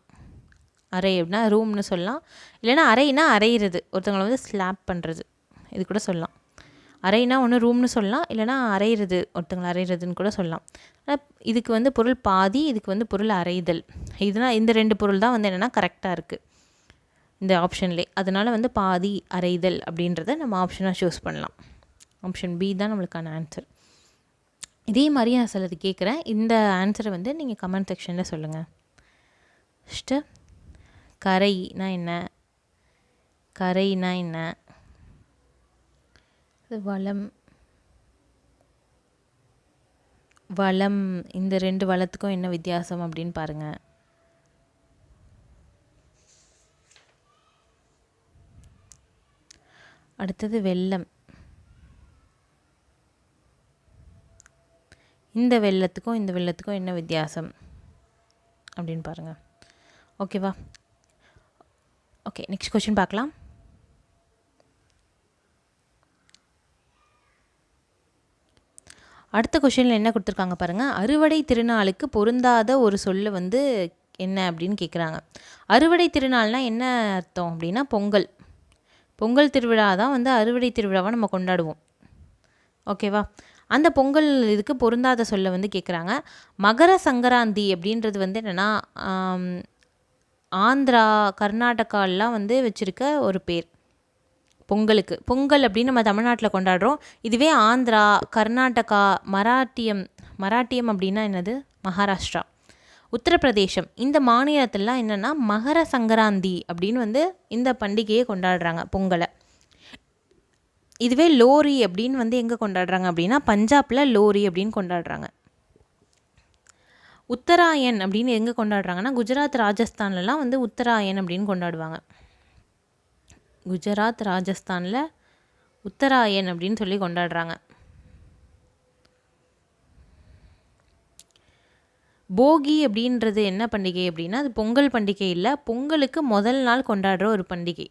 அறை அப்படின்னா ரூம்னு சொல்லலாம். இல்லைனா அறைனா அரைகிறது, ஒருத்தவங்களை வந்து ஸ்லாப் பண்ணுறது, இது கூட சொல்லலாம். அறைனா ஒன்று ரூம்னு சொல்லலாம், இல்லைனா அரைகிறது, ஒருத்தவங்களை அரைகிறதுன்னு கூட சொல்லலாம். இதுக்கு வந்து பொருள் பாதி, இதுக்கு வந்து பொருள் அரைதல். இதனால் இந்த 2 பொருள் தான் வந்து என்னென்னா கரெக்டாக இருக்குது இந்த ஆப்ஷன்லே. அதனால் வந்து பாதி அரைதல் அப்படின்றத நம்ம ஆப்ஷனாக சூஸ் பண்ணலாம். ஆப்ஷன் பி தான் நம்மளுக்கான ஆன்சர். இதே மாதிரி நான் சிலது கேட்குறேன். இந்த ஆன்சரை வந்து நீங்கள் கமெண்ட் செக்ஷனில் சொல்லுங்கள். ஃபஸ்ட்டு கரைனா என்ன? கரைனா என்ன? வளம். வளம், இந்த 2 வளத்துக்கும் என்ன வித்தியாசம் அப்படின்னு பாருங்கள். அடுத்தது வெள்ளம். இந்த வெள்ளத்துக்கும் இந்த வெள்ளத்துக்கும் என்ன வித்தியாசம் அப்படின்னு பாருங்கள். ஓகேவா? ஓகே, நெக்ஸ்ட் கொஸ்டின் பார்க்கலாம். அடுத்த கொஷினில் என்ன கொடுத்துருக்காங்க பாருங்கள். அறுவடை திருநாளுக்கு பொருந்தாத ஒரு சொல்ல வந்து என்ன அப்படின்னு கேட்குறாங்க. அறுவடை திருநாள்னால் என்ன அர்த்தம் அப்படின்னா பொங்கல். பொங்கல் திருவிழா தான் வந்து அறுவடை திருவிழாவாக நம்ம கொண்டாடுவோம். ஓகேவா? அந்த பொங்கல் இதுக்கு பொருந்தாத சொல்ல வந்து கேட்குறாங்க. மகர சங்கராந்தி அப்படின்றது வந்து என்னென்னா ஆந்திரா, கர்நாடகாலாம் வந்து வச்சுருக்க ஒரு பேர் பொங்கலுக்கு. பொங்கல் அப்படின்னு நம்ம தமிழ்நாட்டில் கொண்டாடுறோம். இதுவே ஆந்திரா, கர்நாடகா, மராட்டியம் அப்படின்னா என்னது? மகாராஷ்டிரா, உத்தரப்பிரதேசம், இந்த மாநிலத்திலலாம் என்னென்னா மகர சங்கராந்தி அப்படின்னு வந்து இந்த பண்டிகையை கொண்டாடுறாங்க, பொங்கலை. இதுவே லோரி அப்படின்னு வந்து எங்கே கொண்டாடுறாங்க அப்படின்னா பஞ்சாபில் லோரி அப்படின்னு கொண்டாடுறாங்க. உத்தராயன் அப்படின்னு எங்கே கொண்டாடுறாங்கன்னா குஜராத், ராஜஸ்தான்லலாம் வந்து உத்தராயன் அப்படின்னு கொண்டாடுவாங்க. குஜராத், ராஜஸ்தானில் உத்தராயன் அப்படின்னு சொல்லி கொண்டாடுறாங்க. போகி அப்படின்றது என்ன பண்டிகை அப்படின்னா அது பொங்கல் பண்டிகை இல்லை, பொங்கலுக்கு முதல் நாள் கொண்டாடுற ஒரு பண்டிகை.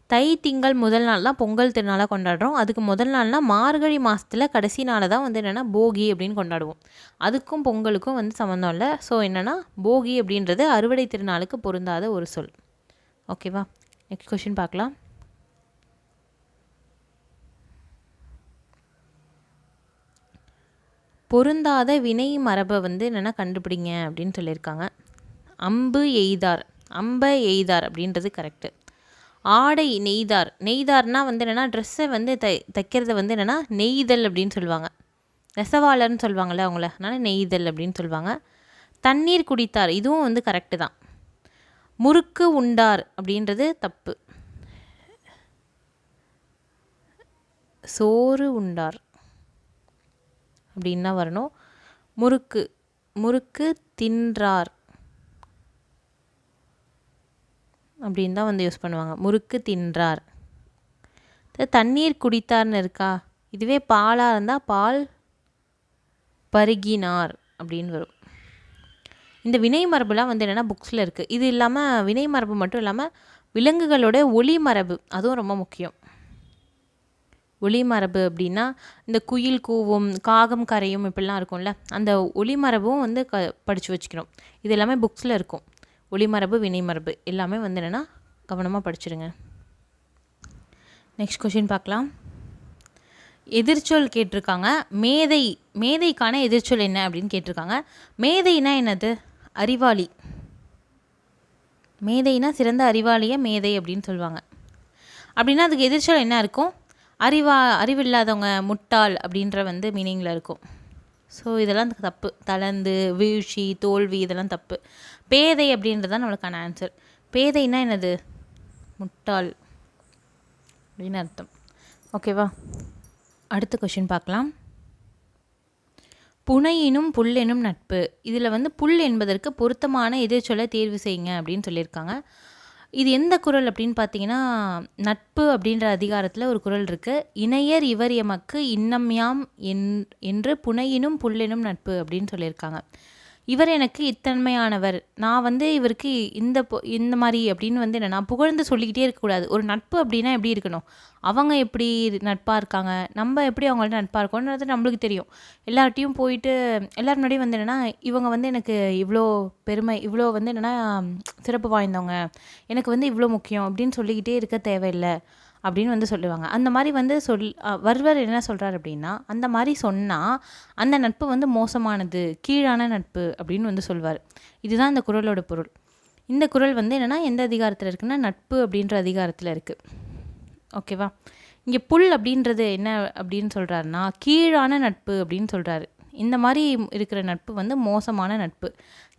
தை திங்கள் முதல் நாள் தான் பொங்கல் திருநாளாக கொண்டாடுறோம். அதுக்கு முதல் நாள்னால் மார்கழி மாதத்தில் கடைசி நாளை தான் வந்து என்னென்னா போகி அப்படின்னு கொண்டாடுவோம். அதுக்கும் பொங்கலுக்கும் வந்து சம்மந்தம் இல்லை. ஸோ என்னென்னா போகி அப்படின்றது அறுவடை திருநாளுக்கு பொருந்தாத ஒரு சொல். ஓகேவா? நெக்ஸ்ட் கொஷின் பார்க்கலாம். பொருந்தாத வினை மரபை வந்து என்னென்னா கண்டுபிடிங்க அப்படின்னு சொல்லியிருக்காங்க. அம்பு எய்தார், அம்பை எய்தார் அப்படின்றது கரெக்டு. ஆடை நெய்தார், நெய்தார்னால் வந்து என்னென்னா ட்ரெஸ்ஸை வந்து தைக்கிறத வந்து என்னென்னா நெய்தல் அப்படின்னு சொல்லுவாங்க. நெசவாளர்னு சொல்லுவாங்கள்ல அவங்கள, அதனால் நெய்தல் அப்படின்னு சொல்லுவாங்க. தண்ணீர் குடித்தார், இதுவும் வந்து கரெக்டு தான். முறுக்கு உண்டார் அப்படின்றது தப்பு. சோறு உண்டார். அப்படின்னு தான் வரணும். முறுக்கு முறுக்கு தின்றார் அப்படின்னு தான் வந்து யூஸ் பண்ணுவாங்க. முறுக்கு தின்றார். தண்ணீர் குடித்தார்னு இருக்கா, இதுவே பாலாக இருந்தால் பால் பருகினார் அப்படின்னு வரும். இந்த வினை மரபுலாம் வந்து என்னென்னா புக்ஸில் இருக்குது. இது இல்லாமல் வினை மரபு மட்டும் இல்லாமல் விலங்குகளோட ஒளி மரபு அதுவும் ரொம்ப முக்கியம். ஒளி மரபு அப்படின்னா இந்த குயில் கூவும், காகம் கரையும் இப்படிலாம் இருக்கும்ல, அந்த ஒளி மரபும் வந்து படித்து வச்சுக்கணும். இது எல்லாமே புக்ஸில் இருக்கும். ஒளி மரபு, வினை மரபு எல்லாமே வந்து என்னென்னா கவனமாக படிச்சுடுங்க. நெக்ஸ்ட் கொஷின் பார்க்கலாம். எதிர்ச்சொல் கேட்டிருக்காங்க. மேதை, மேதைக்கான எதிர்ச்சொல் என்ன அப்படின்னு கேட்டிருக்காங்க. மேதைனா என்னது? அறிவாளி. மேதைனா சிறந்த அறிவாளியை மேதை அப்படின்னு சொல்லுவாங்க. அப்படின்னா அதுக்கு எதிர்ச்சொல் என்ன இருக்கும்? அறிவில்லாதவங்க, முட்டாள் அப்படின்ற வந்து மீனிங்கில் இருக்கும். ஸோ இதெல்லாம் தப்பு. தளர்ந்து, வீழ்ச்சி, தோல்வி இதெல்லாம் தப்பு. பேதை அப்படின்றது தான் நம்மளுக்கான ஆன்சர். பேதைனா என்னது? முட்டாள் அப்படின்னு அர்த்தம். ஓகேவா? அடுத்த கொஷின் பார்க்கலாம். புனையினும் புல்லெனும் நட்பு. இதில் வந்து புல் என்பதற்கு பொருத்தமான எதிர்ச்சொல்லை தேர்வு செய்யுங்க அப்படின்னு சொல்லியிருக்காங்க. இது எந்த குறள் அப்படின்னு பார்த்தீங்கன்னா, நட்பு அப்படின்ற அதிகாரத்தில் ஒரு குறள் இருக்குது. இணையர் இவர் எமக்கு இன்னம்யாம் என்று புனையினும் புல்லெனும் நட்பு அப்படின்னு சொல்லியிருக்காங்க. இவர் எனக்கு இத்தன்மையானவர், நான் வந்து இவருக்கு இந்த மாதிரி அப்படின்னு வந்து என்னென்னா புகழ்ந்து சொல்லிக்கிட்டே இருக்கக்கூடாது. ஒரு நட்பு அப்படின்னா எப்படி இருக்கணும்? அவங்க எப்படி நட்பாக இருக்காங்க, நம்ம எப்படி அவங்கள்ட்ட நட்பாக இருக்கோன்றது நம்மளுக்கு தெரியும். எல்லார்ட்டையும் போயிட்டு எல்லார் முன்னாடியும் வந்து என்னென்னா இவங்க வந்து எனக்கு இவ்வளோ பெருமை, இவ்வளோ வந்து என்னென்னா சிறப்பு வாய்ந்தவங்க, எனக்கு வந்து இவ்வளோ முக்கியம் அப்படின்னு சொல்லிக்கிட்டே இருக்க தேவையில்லை அப்படின்னு வந்து சொல்லுவாங்க. அந்த மாதிரி வந்து வள்ளுவர் என்ன சொல்கிறார் அப்படின்னா, அந்த மாதிரி சொன்னால் அந்த நட்பு வந்து மோசமானது, கீழான நட்பு அப்படின்னு வந்து சொல்வார். இதுதான் இந்த குறளோட பொருள். இந்த குறள் வந்து என்னென்னா எந்த அதிகாரத்தில் இருக்குன்னா நட்பு அப்படின்ற அதிகாரத்தில் இருக்குது. ஓகேவா? இங்கே புல் அப்படின்றது என்ன அப்படின்னு சொல்கிறாருன்னா கீழான நட்பு அப்படின்னு சொல்கிறாரு. இந்த மாதிரி இருக்கிற நட்பு வந்து மோசமான நட்பு,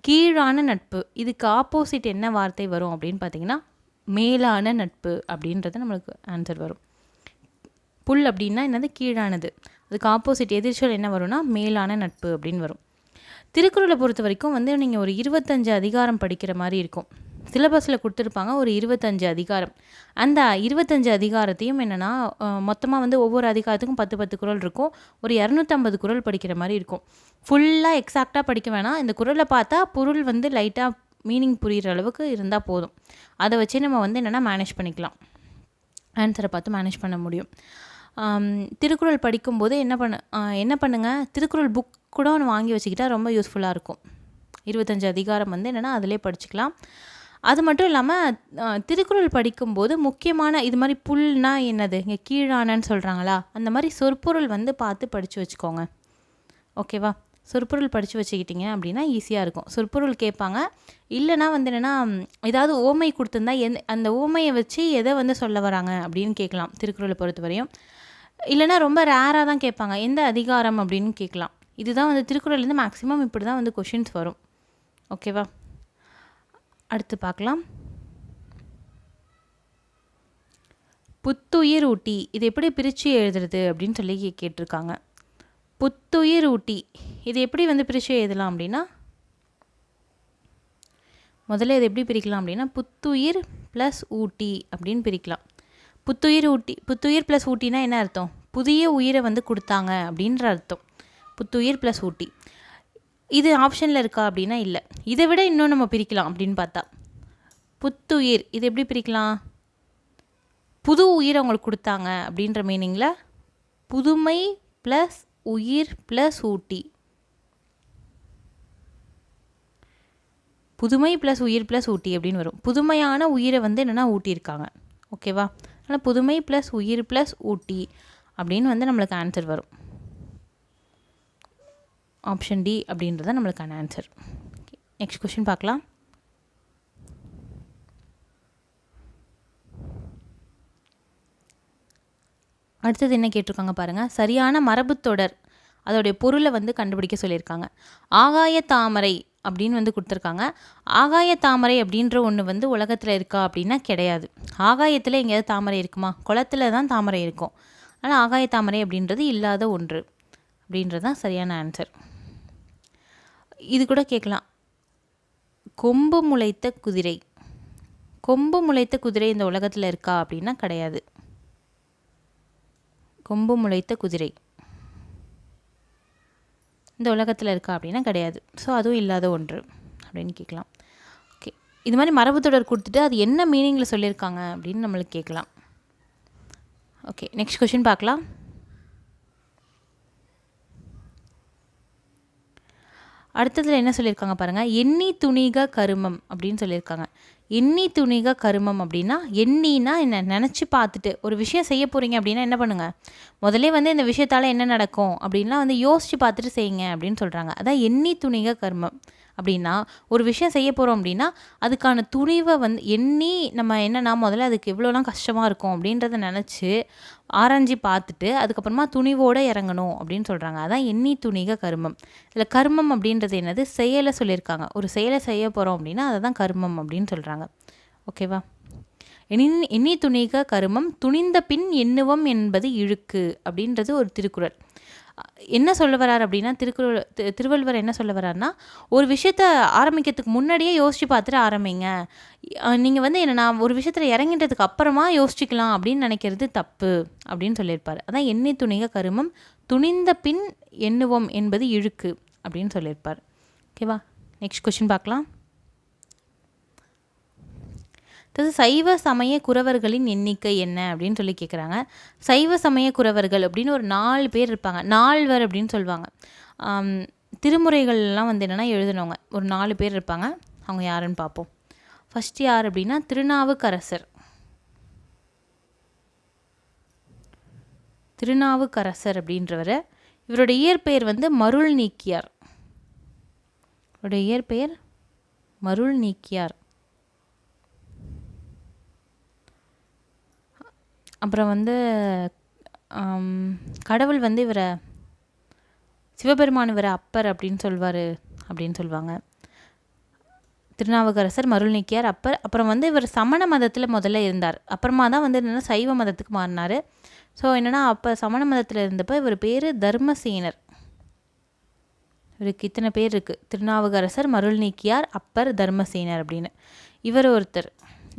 கீழான நட்பு. இதுக்கு ஆப்போசிட் என்ன வார்த்தை வரும் அப்படின்னு பார்த்தீங்கன்னா மேலான நட்பு அப்படின்றது நம்மளுக்கு ஆன்சர் வரும். புல் அப்படின்னா என்னது? கீழானது. அதுக்கு ஆப்போசிட் எதிர்ச்சொல் என்ன வரும்னா மேலான நட்பு அப்படின்னு வரும். திருக்குறளை பொறுத்த வரைக்கும் வந்து நீங்கள் ஒரு 25 அதிகாரம் படிக்கிற மாதிரி இருக்கும். சிலபஸில் கொடுத்துருப்பாங்க ஒரு 25 அதிகாரம். அந்த 25 அதிகாரத்தையும் என்னென்னா மொத்தமாக வந்து ஒவ்வொரு அதிகாரத்துக்கும் 10 குறள் இருக்கும். ஒரு 250 குறள் படிக்கிற மாதிரி இருக்கும். ஃபுல்லாக எக்ஸாக்டாக படிக்க வேணாம். இந்த குறளை பார்த்தா பொருள் வந்து லைட்டாக மீனிங் புரிகிற அளவுக்கு இருந்தால் போதும். அதை வச்சு நம்ம வந்து என்னென்னா மேனேஜ் பண்ணிக்கலாம். ஆன்சரை பார்த்து மேனேஜ் பண்ண முடியும். திருக்குறள் படிக்கும்போது என்ன பண்ணுங்கள், திருக்குறள் புக் கூட ஒன்று வாங்கி வச்சுக்கிட்டால் ரொம்ப யூஸ்ஃபுல்லாக இருக்கும். 25 அதிகாரம் வந்து என்னென்னா அதிலே படிச்சுக்கலாம். அது மட்டும் இல்லாமல் திருக்குறள் படிக்கும்போது முக்கியமான இது மாதிரி புல்னா என்னது, இங்கே கீழானன்னு சொல்கிறாங்களா, அந்த மாதிரி சொற்பொருள் வந்து பார்த்து படித்து வச்சுக்கோங்க. ஓகேவா? சொற்பொருள் படித்து வச்சுக்கிட்டிங்க அப்படின்னா ஈஸியாக இருக்கும். சொற்பொருள் கேட்பாங்க. இல்லைனா வந்து என்னென்னா ஏதாவது ஓமை கொடுத்துருந்தா அந்த ஓமையை வச்சு எதை வந்து சொல்ல வராங்க அப்படின்னு கேட்கலாம் திருக்குறளை பொறுத்தவரையும். இல்லைனா ரொம்ப ரேராக தான் கேட்பாங்க, எந்த அதிகாரம் அப்படின்னு கேட்கலாம். இதுதான் வந்து திருக்குறள்லேருந்து மேக்ஸிமம் இப்படி தான் வந்து கொஷின்ஸ் வரும். ஓகேவா? அடுத்து பார்க்கலாம். புத்துயிர் ஊட்டி, இது எப்படி பிரித்து எழுதுறது அப்படின்னு சொல்லி கேட்டிருக்காங்க. புத்துயிர் ஊட்டி இது எப்படி வந்து பிரித்து எழுதலாம் அப்படின்னா, முதல்ல இது எப்படி பிரிக்கலாம் அப்படின்னா புத்துயிர் ப்ளஸ் ஊட்டி அப்படின்னு பிரிக்கலாம். புத்துயிர் ப்ளஸ் ஊட்டினா என்ன அர்த்தம்? புதிய உயிரை வந்து கொடுத்தாங்க அப்படின்ற அர்த்தம். புத்துயிர் ப்ளஸ் ஊட்டி. இது ஆப்ஷனில் இருக்கா அப்படின்னா இல்லை. இதை விட இன்னும் நம்ம பிரிக்கலாம் அப்படின்னு பார்த்தா புத்துயிர் இது எப்படி பிரிக்கலாம்? புது உயிரை அவங்களுக்கு கொடுத்தாங்க அப்படின்ற மீனிங்கில் புதுமை ப்ளஸ் உயிர் ப்ளஸ் ஊட்டி. புதுமை ப்ளஸ் உயிர் ப்ளஸ் ஊட்டி அப்படின்னு வரும். புதுமையான உயிரை வந்து என்னென்னா ஊட்டியிருக்காங்க. ஓகேவா? அதனால் புதுமை ப்ளஸ் உயிர் ப்ளஸ் ஊட்டி அப்படின்னு வந்து நம்மளுக்கு ஆன்சர் வரும். ஆப்ஷன் டி அப்படின்றத நம்மளுக்கான ஆன்சர். நெக்ஸ்ட் கொஷின் பார்க்கலாம். அடுத்தது என்ன கேட்டிருக்காங்க பாருங்கள். சரியான மரபு தொடர் அதோடைய பொருளை வந்து கண்டுபிடிக்க சொல்லியிருக்காங்க. ஆகாய தாமரை அப்படின்னு வந்து கொடுத்துருக்காங்க. ஆகாய தாமரை அப்படின்ற ஒன்று வந்து உலகத்தில் இருக்கா அப்படின்னா கிடையாது. ஆகாயத்தில் எங்கேயாவது தாமரை இருக்குமா? குளத்தில் தான் தாமரை இருக்கும். ஆனால் ஆகாய தாமரை அப்படின்றது இல்லாத ஒன்று அப்படின்றது தான் சரியான ஆன்சர். இது கூட கேட்கலாம், கொம்பு முளைத்த குதிரை. கொம்பு முளைத்த குதிரை இந்த உலகத்தில் இருக்கா அப்படின்னா கிடையாது. கொம்பு முளைத்த குதிரை இந்த உலகத்தில் இருக்கா அப்படின்னா கிடையாது. ஸோ அதுவும் இல்லாத ஒன்று அப்படின்னு கேட்கலாம். ஓகே, இது மாதிரி மரபுத்தொடர் கொடுத்துட்டு அது என்ன மீனிங்கில் சொல்லியிருக்காங்க அப்படின்னு நம்மளுக்கு கேட்கலாம். ஓகே, நெக்ஸ்ட் கொஷின் பார்க்கலாம். அடுத்ததில் என்ன சொல்லியிருக்காங்க பாருங்கள், எண்ணி துணிக கருமம் அப்படின்னு சொல்லியிருக்காங்க. எண்ணி துணிக கருமம் அப்படின்னா, எண்ணினா என்ன, நினச்சி பார்த்துட்டு ஒரு விஷயம் செய்ய போகிறீங்க அப்படின்னா என்ன பண்ணுங்கள், முதலே வந்து இந்த விஷயத்தால் என்ன நடக்கும் அப்படின்லாம் வந்து யோசித்து பார்த்துட்டு செய்யுங்க அப்படின்னு சொல்கிறாங்க. அதான் எண்ணி துணிக கருமம் அப்படின்னா, ஒரு விஷயம் செய்ய போகிறோம் அப்படின்னா அதுக்கான துணிவை வந்து எண்ணி நம்ம என்னென்னா முதல்ல அதுக்கு எவ்வளோலாம் கஷ்டமாக இருக்கும் அப்படின்றத நினச்சி ஆராய்ஞ்சி பார்த்துட்டு அதுக்கப்புறமா துணிவோடு இறங்கணும் அப்படின்னு சொல்கிறாங்க. அதான் எண்ணி துணிக கருமம். இதில் கர்மம் அப்படின்றது என்னது, செயலை சொல்லியிருக்காங்க. ஒரு செயலை செய்ய போகிறோம் அப்படின்னா அதை தான் கர்மம் அப்படின்னு சொல்கிறாங்க. ஓகேவா. எண்ணி துணிக கருமம் துணிந்த பின் எண்ணுவம் என்பது இழுக்கு அப்படின்றது ஒரு திருக்குறள். என்ன சொல்ல வரார் அப்படின்னா, திருவள்ளுவர் என்ன சொல்ல வரார்னா, ஒரு விஷயத்த ஆரம்பிக்கிறதுக்கு முன்னாடியே யோசித்து பார்த்துட்டு ஆரம்பிங்க. நீங்கள் வந்து என்ன, நான் ஒரு விஷயத்தில் இறங்கின்றதுக்கு அப்புறமா யோசிச்சுக்கலாம் அப்படின்னு நினைக்கிறது தப்பு அப்படின்னு சொல்லியிருப்பார். அதான் எண்ணி துணிக கருமம் துணிந்த பின் எண்ணுவோம் என்பது இழுக்கு அப்படின்னு சொல்லியிருப்பார். ஓகேவா. நெக்ஸ்ட் கொஸ்டின் பார்க்கலாம். சைவ சமய குறவர்களின் எண்ணிக்கை என்ன அப்படின்னு சொல்லி கேட்குறாங்க. சைவ சமய குறவர்கள் அப்படின்னு ஒரு 4 பேர் இருப்பாங்க. 4வர் அப்படின்னு சொல்லுவாங்க. திருமுறைகள்லாம் வந்து என்னென்னா எழுதினவங்க ஒரு 4 பேர் இருப்பாங்க. அவங்க யாருன்னு பார்ப்போம். ஃபஸ்ட்டு யார் அப்படின்னா திருநாவுக்கரசர். திருநாவுக்கரசர் அப்படின்றவர். இவருடைய இயற்பெயர் வந்து மருள் நீக்கியார். இவருடைய இயற்பெயர் மருள் நீக்கியார். அப்புறம் வந்து கடவுள் வந்து இவரை சிவபெருமான் இவரை அப்பர் அப்படின்னு சொல்வார் அப்படின்னு சொல்லுவாங்க. திருநாவுக்கரசர் மருள் நீக்கியார் அப்பர். அப்புறம் வந்து இவர் சமண மதத்தில் முதல்ல இருந்தார். அப்புறமா தான் வந்து என்னென்னா சைவ மதத்துக்கு மாறினார். ஸோ என்னென்னா அப்போ சமண மதத்தில் இருந்தப்போ இவர் பேர் தர்மசேனர். இவருக்கு இத்தனை பேர் இருக்குது, திருநாவுக்கரசர் மருள் நீக்கியார் அப்பர் தர்மசேனர் அப்படின்னு. இவர் ஒருத்தர்,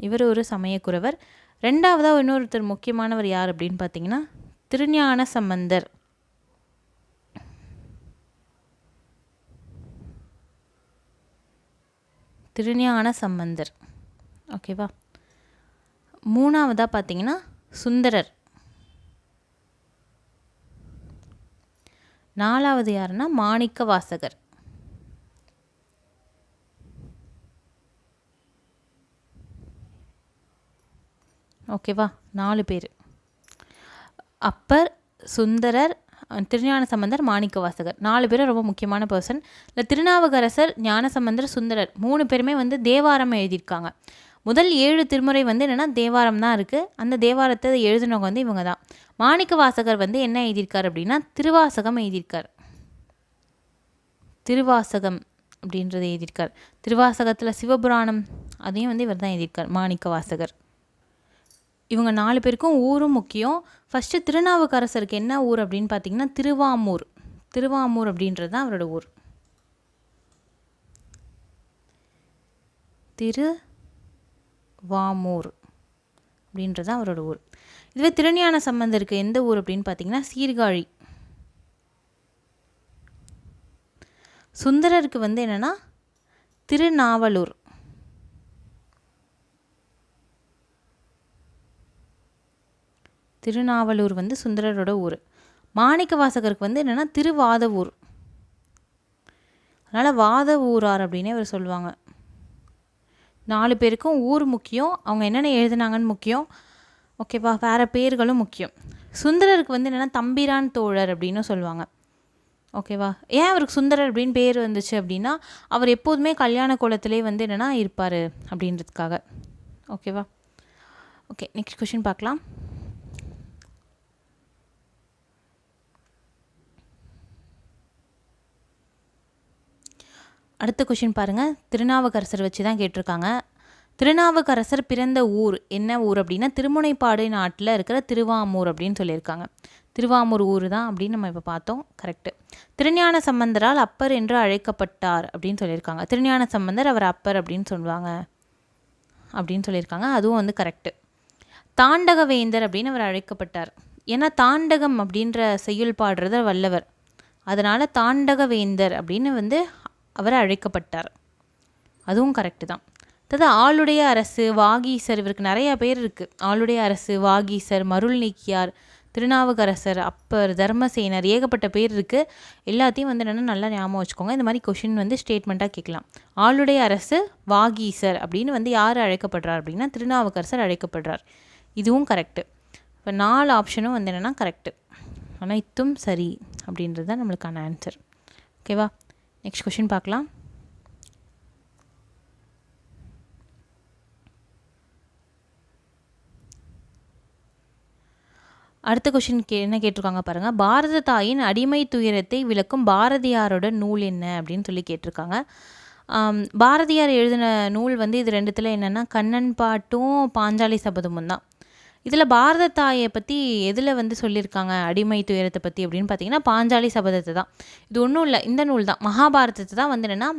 இவர் ஒரு சமயக்குறவர். ரெண்டாவதாக இன்னொருத்தர் முக்கியமானவர் யார் அப்படின்னு பார்த்தீங்கன்னா திருஞான சம்பந்தர். திருஞான சம்பந்தர். ஓகேவா. மூணாவதாக பார்த்தீங்கன்னா சுந்தரர். நாலாவது யாருன்னா மாணிக்க வாசகர். ஓகேவா. 4 பேர், அப்பர், சுந்தரர், திருஞான சம்பந்தர், மாணிக்க வாசகர். 4 பேரும் ரொம்ப முக்கியமான பர்சன். இல்லை திருநாவுக்கரசர், ஞானசம்பந்தர், சுந்தரர் 3 பேருமே வந்து தேவாரம் எழுதியிருக்காங்க. முதல் 7 திருமுறை வந்து என்னென்னா தேவாரம் தான் இருக்குது. அந்த தேவாரத்தை எழுதினவங்க வந்து இவங்க தான். மாணிக்க வாசகர் வந்து என்ன எழுதியிருக்கார் அப்படின்னா திருவாசகம் எழுதியிருக்கார். திருவாசகம் அப்படின்றத எழுதியிருக்கார். திருவாசகத்தில் சிவபுராணம் அதையும் வந்து இவர் தான் எழுதியிருக்கார், மாணிக்க வாசகர். இவங்க 4 பேருக்கும் ஊரும் முக்கியம். ஃபஸ்ட்டு திருநாவுக்கரசருக்கு என்ன ஊர் அப்படின்னு பார்த்தீங்கன்னா திருவாமூர். திருவாமூர் அப்படின்றது தான் அவரோட ஊர். திருவாமூர் அப்படின்றது தான் அவரோட ஊர். இதுவே திருஞான சம்பந்தருக்கு எந்த ஊர் அப்படின்னு பார்த்தீங்கன்னா சீர்காழி. சுந்தரருக்கு வந்து என்னென்னா திருநாவலூர். திருநாவலூர் வந்து சுந்தரரோட ஊர். மாணிக்க வாசகருக்கு வந்து என்னென்னா திருவாதவூர். அதனால் வாத ஊரார் அப்படின்னே அவர் சொல்லுவாங்க. 4 பேருக்கும் ஊர் முக்கியம், அவங்க என்னென்ன எழுதுனாங்கன்னு முக்கியம். ஓகேவா. வேறு பேர்களும் முக்கியம். சுந்தரருக்கு வந்து என்னென்னா தம்பிரான் தோழர் அப்படின்னு சொல்லுவாங்க. ஓகேவா. ஏன் அவருக்கு சுந்தரர் அப்படின்னு பேர் வந்துச்சு அப்படின்னா அவர் எப்போதுமே கல்யாண கோலத்திலே வந்து என்னென்னா இருப்பார் அப்படின்றதுக்காக. ஓகேவா. ஓகே, நெக்ஸ்ட் கொஷின் பார்க்கலாம். அடுத்த கொஷின் பாருங்கள். திருநாவுக்கரசர் வச்சு தான் கேட்டிருக்காங்க. திருநாவுக்கரசர் பிறந்த ஊர் என்ன ஊர் அப்படின்னா திருமுனைப்பாடு நாட்டில் இருக்கிற திருவாமூர் அப்படின்னு சொல்லியிருக்காங்க. திருவாமூர் ஊர் தான் அப்படின்னு நம்ம இப்போ பார்த்தோம். கரெக்டு. திருஞான சம்பந்தரால் அப்பர் என்று அழைக்கப்பட்டார் அப்படின்னு சொல்லியிருக்காங்க. திருஞான சம்பந்தர் அவர் அப்பர் அப்படின்னு சொல்லுவாங்க அப்படின்னு சொல்லியிருக்காங்க. அதுவும் வந்து கரெக்டு. தாண்டகவேந்தர் அப்படின்னு அவர் அழைக்கப்பட்டார். ஏன்னா தாண்டகம் அப்படின்ற செய்யுள் பாடுறத வல்லவர், அதனால் தாண்டகவேந்தர் அப்படின்னு வந்து அவர் அழைக்கப்பட்டார். அதுவும் கரெக்டு தான். அதாவது ஆளுடைய அரசு, வாகீசர், இவருக்கு நிறைய பேர் இருக்குது. ஆளுடைய அரசு, வாகீசர், மருள் நீக்கியார், திருநாவுக்கரசர், அப்பர், தர்மசேனர், ஏகப்பட்ட பேர் இருக்குது. எல்லாத்தையும் வந்து என்னென்னா நல்லா ஞாபகம் வச்சுக்கோங்க. இந்த மாதிரி கொஷின் வந்து ஸ்டேட்மெண்ட்டாக கேட்கலாம். ஆளுடைய அரசு, வாகீசர் அப்படின்னு வந்து யார் அழைக்கப்படுறார் அப்படின்னா திருநாவுக்கரசர் அழைக்கப்படுறார். இதுவும் கரெக்டு. இப்போ 4 ஆப்ஷனும் வந்து என்னென்னா கரெக்டு. அனைத்தும் சரி அப்படின்றது தான் நம்மளுக்கான ஆன்சர். ஓகேவா? நெக்ஸ்ட் கொஷின் பார்க்கலாம். அடுத்த கொஷின் என்ன கேட்டிருக்காங்க பாருங்கள். பாரத தாயின் அடிமை துயரத்தை விளக்கும் பாரதியாரோட நூல் என்ன அப்படின்னு சொல்லி கேட்டிருக்காங்க. பாரதியார் எழுதின நூல் வந்து இது ரெண்டுத்தில் என்னென்னா கண்ணன் பாட்டும் பாஞ்சாலி சபதமும் தான். இதில் பாரத தாயை பற்றி எதில் வந்து சொல்லியிருக்காங்க அடிமை துயரத்தை பற்றி அப்படின்னு பார்த்தீங்கன்னா பாஞ்சாலி சபதத்தை தான். இது ஒன்றும் இல்லை, இந்த நூல் தான். மகாபாரதத்தை தான் வந்து என்னென்னா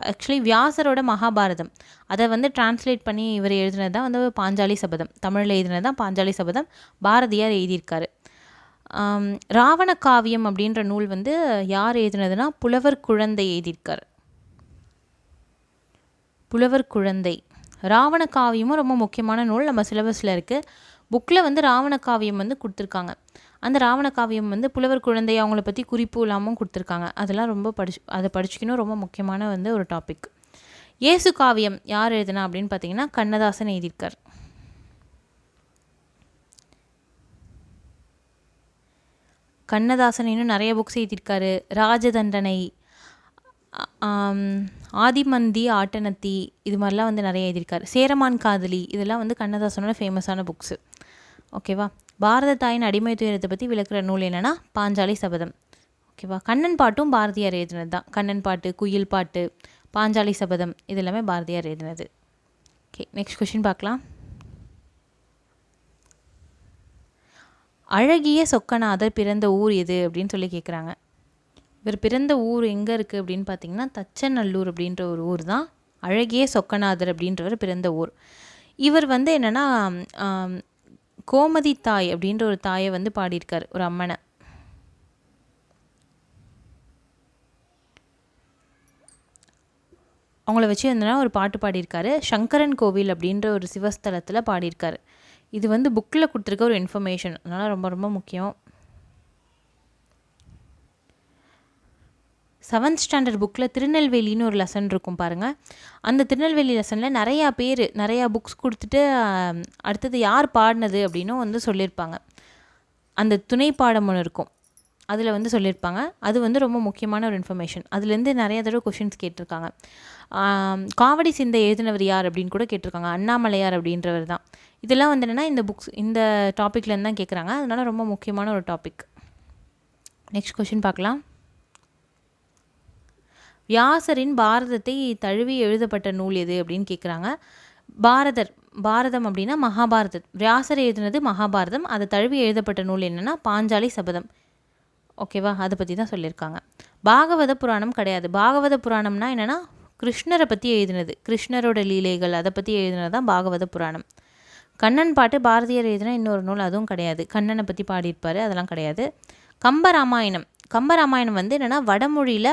ஆக்சுவலி வியாசரோட மகாபாரதம் அதை வந்து டிரான்ஸ்லேட் பண்ணி இவர் எழுதினது தான் வந்து பாஞ்சாலி சபதம். தமிழில் எழுதினது தான் பாஞ்சாலி சபதம். பாரதியார் எழுதியிருக்காரு. ராவண காவியம் அப்படின்ற நூல் வந்து யார் எழுதினதுன்னா புலவர் குழந்தை எழுதியிருக்கார். புலவர் குழந்தை. ராவண காவியமும் ரொம்ப முக்கியமான நூல், நம்ம சிலபஸில் இருக்குது. புக்கில் வந்து ராவண காவியம் வந்து கொடுத்துருக்காங்க. அந்த ராவண காவியம் வந்து புலவர் குழந்தை அவங்கள பற்றி குறிப்பு இல்லாமல் கொடுத்துருக்காங்க. அதெல்லாம் ரொம்ப அதை படிச்சுக்கணும், ரொம்ப முக்கியமான வந்து ஒரு டாபிக். இயேசு காவியம் யார் எழுதுனா அப்படின்னு பார்த்தீங்கன்னா கண்ணதாசன் எழுதியிருக்கார். கண்ணதாசன் இன்னும் நிறைய புக்ஸ் எழுதியிருக்காரு. ராஜதண்டனை, ஆதிமந்தி ஆட்டனத்தி, இது மாதிரிலாம் வந்து நிறைய எழுதியிருக்காரு. சேரமான் காதலி, இதெல்லாம் வந்து கண்ணதாசனோட ஃபேமஸான புக்ஸு. ஓகேவா? பாரத தாயின் அடிமை துயரத்தை பற்றி விளக்குற நூல் என்னென்னா பாஞ்சாலி சபதம். ஓகேவா? கண்ணன் பாட்டும் பாரதியார் எழுதினது தான். கண்ணன் பாட்டு, குயில் பாட்டு, பாஞ்சாலி சபதம், இது எல்லாமே பாரதியார் எழுதினது. ஓகே, நெக்ஸ்ட் கொஷின் பார்க்கலாம். அழகிய சொக்கநாதர் பிறந்த ஊர் எது அப்படின்னு சொல்லி கேட்குறாங்க. இவர் பிறந்த ஊர் எங்கே இருக்குது அப்படின்னு பார்த்தீங்கன்னா தச்சநல்லூர் அப்படின்ற ஒரு ஊர் தான் அழகிய சொக்கநாதர் அப்படின்றவர் பிறந்த ஊர். இவர் வந்து என்னென்னா கோமதி தாய் அப்படின்ற ஒரு தாயை வந்து பாடியிருக்கார், ஒரு அம்மனை. அவங்கள வச்சு என்னன்னா ஒரு பாட்டு பாடியிருக்காரு. சங்கரன் கோவில் அப்படின்ற ஒரு சிவஸ்தலத்தில் பாடியிருக்காரு. இது வந்து புக்கில் கொடுத்துருக்க ஒரு இன்ஃபர்மேஷன், அதனால் ரொம்ப ரொம்ப முக்கியம். 7th ஸ்டாண்டர்ட் புக்கில் திருநெல்வேலின்னு ஒரு லெசன் இருக்கும் பாருங்கள். அந்த திருநெல்வேலி லெசனில் நிறையா புக்ஸ் கொடுத்துட்டு அடுத்தது யார் பாடினது அப்படின்னும் வந்து சொல்லியிருப்பாங்க. அந்த துணை பாடம் ஒன்று இருக்கும், அதில் வந்து சொல்லியிருப்பாங்க. அது வந்து ரொம்ப முக்கியமான ஒரு இன்ஃபர்மேஷன். அதுலேருந்து நிறைய தடவை கொஷின்ஸ் கேட்டிருக்காங்க. காவடி சிந்தை எழுதினவர் யார் அப்படின்னு கூட கேட்டிருக்காங்க. அண்ணாமலையார் அப்படின்றவர் தான். இதெல்லாம் வந்து என்னென்னா இந்த டாப்பிக்லேருந்து தான் கேட்குறாங்க. அதனால் ரொம்ப முக்கியமான ஒரு டாபிக். நெக்ஸ்ட் கொஷின் பார்க்கலாம். வியாசரின் பாரதத்தை தழுவி எழுதப்பட்ட நூல் எது அப்படின்னு கேட்குறாங்க. பாரதம் அப்படின்னா மகாபாரதம். வியாசர் எழுதினது மகாபாரதம். அதை தழுவி எழுதப்பட்ட நூல் என்னென்னா பாஞ்சாலி சபதம். ஓகேவா? அதை பற்றி தான் சொல்லியிருக்காங்க. பாகவத புராணம் கிடையாது. பாகவத புராணம்னா என்னென்னா கிருஷ்ணரை பற்றி எழுதினது, கிருஷ்ணரோட லீலைகள் அதை பற்றி எழுதினது தான் பாகவத புராணம். கண்ணன் பாட்டு பாரதியார் எழுதின இன்னொரு நூல், அதுவும் கிடையாது. கண்ணனை பற்றி பாடியிருப்பார், அதெல்லாம் கிடையாது. கம்பராமாயணம் வந்து என்னென்னா வடமொழியில்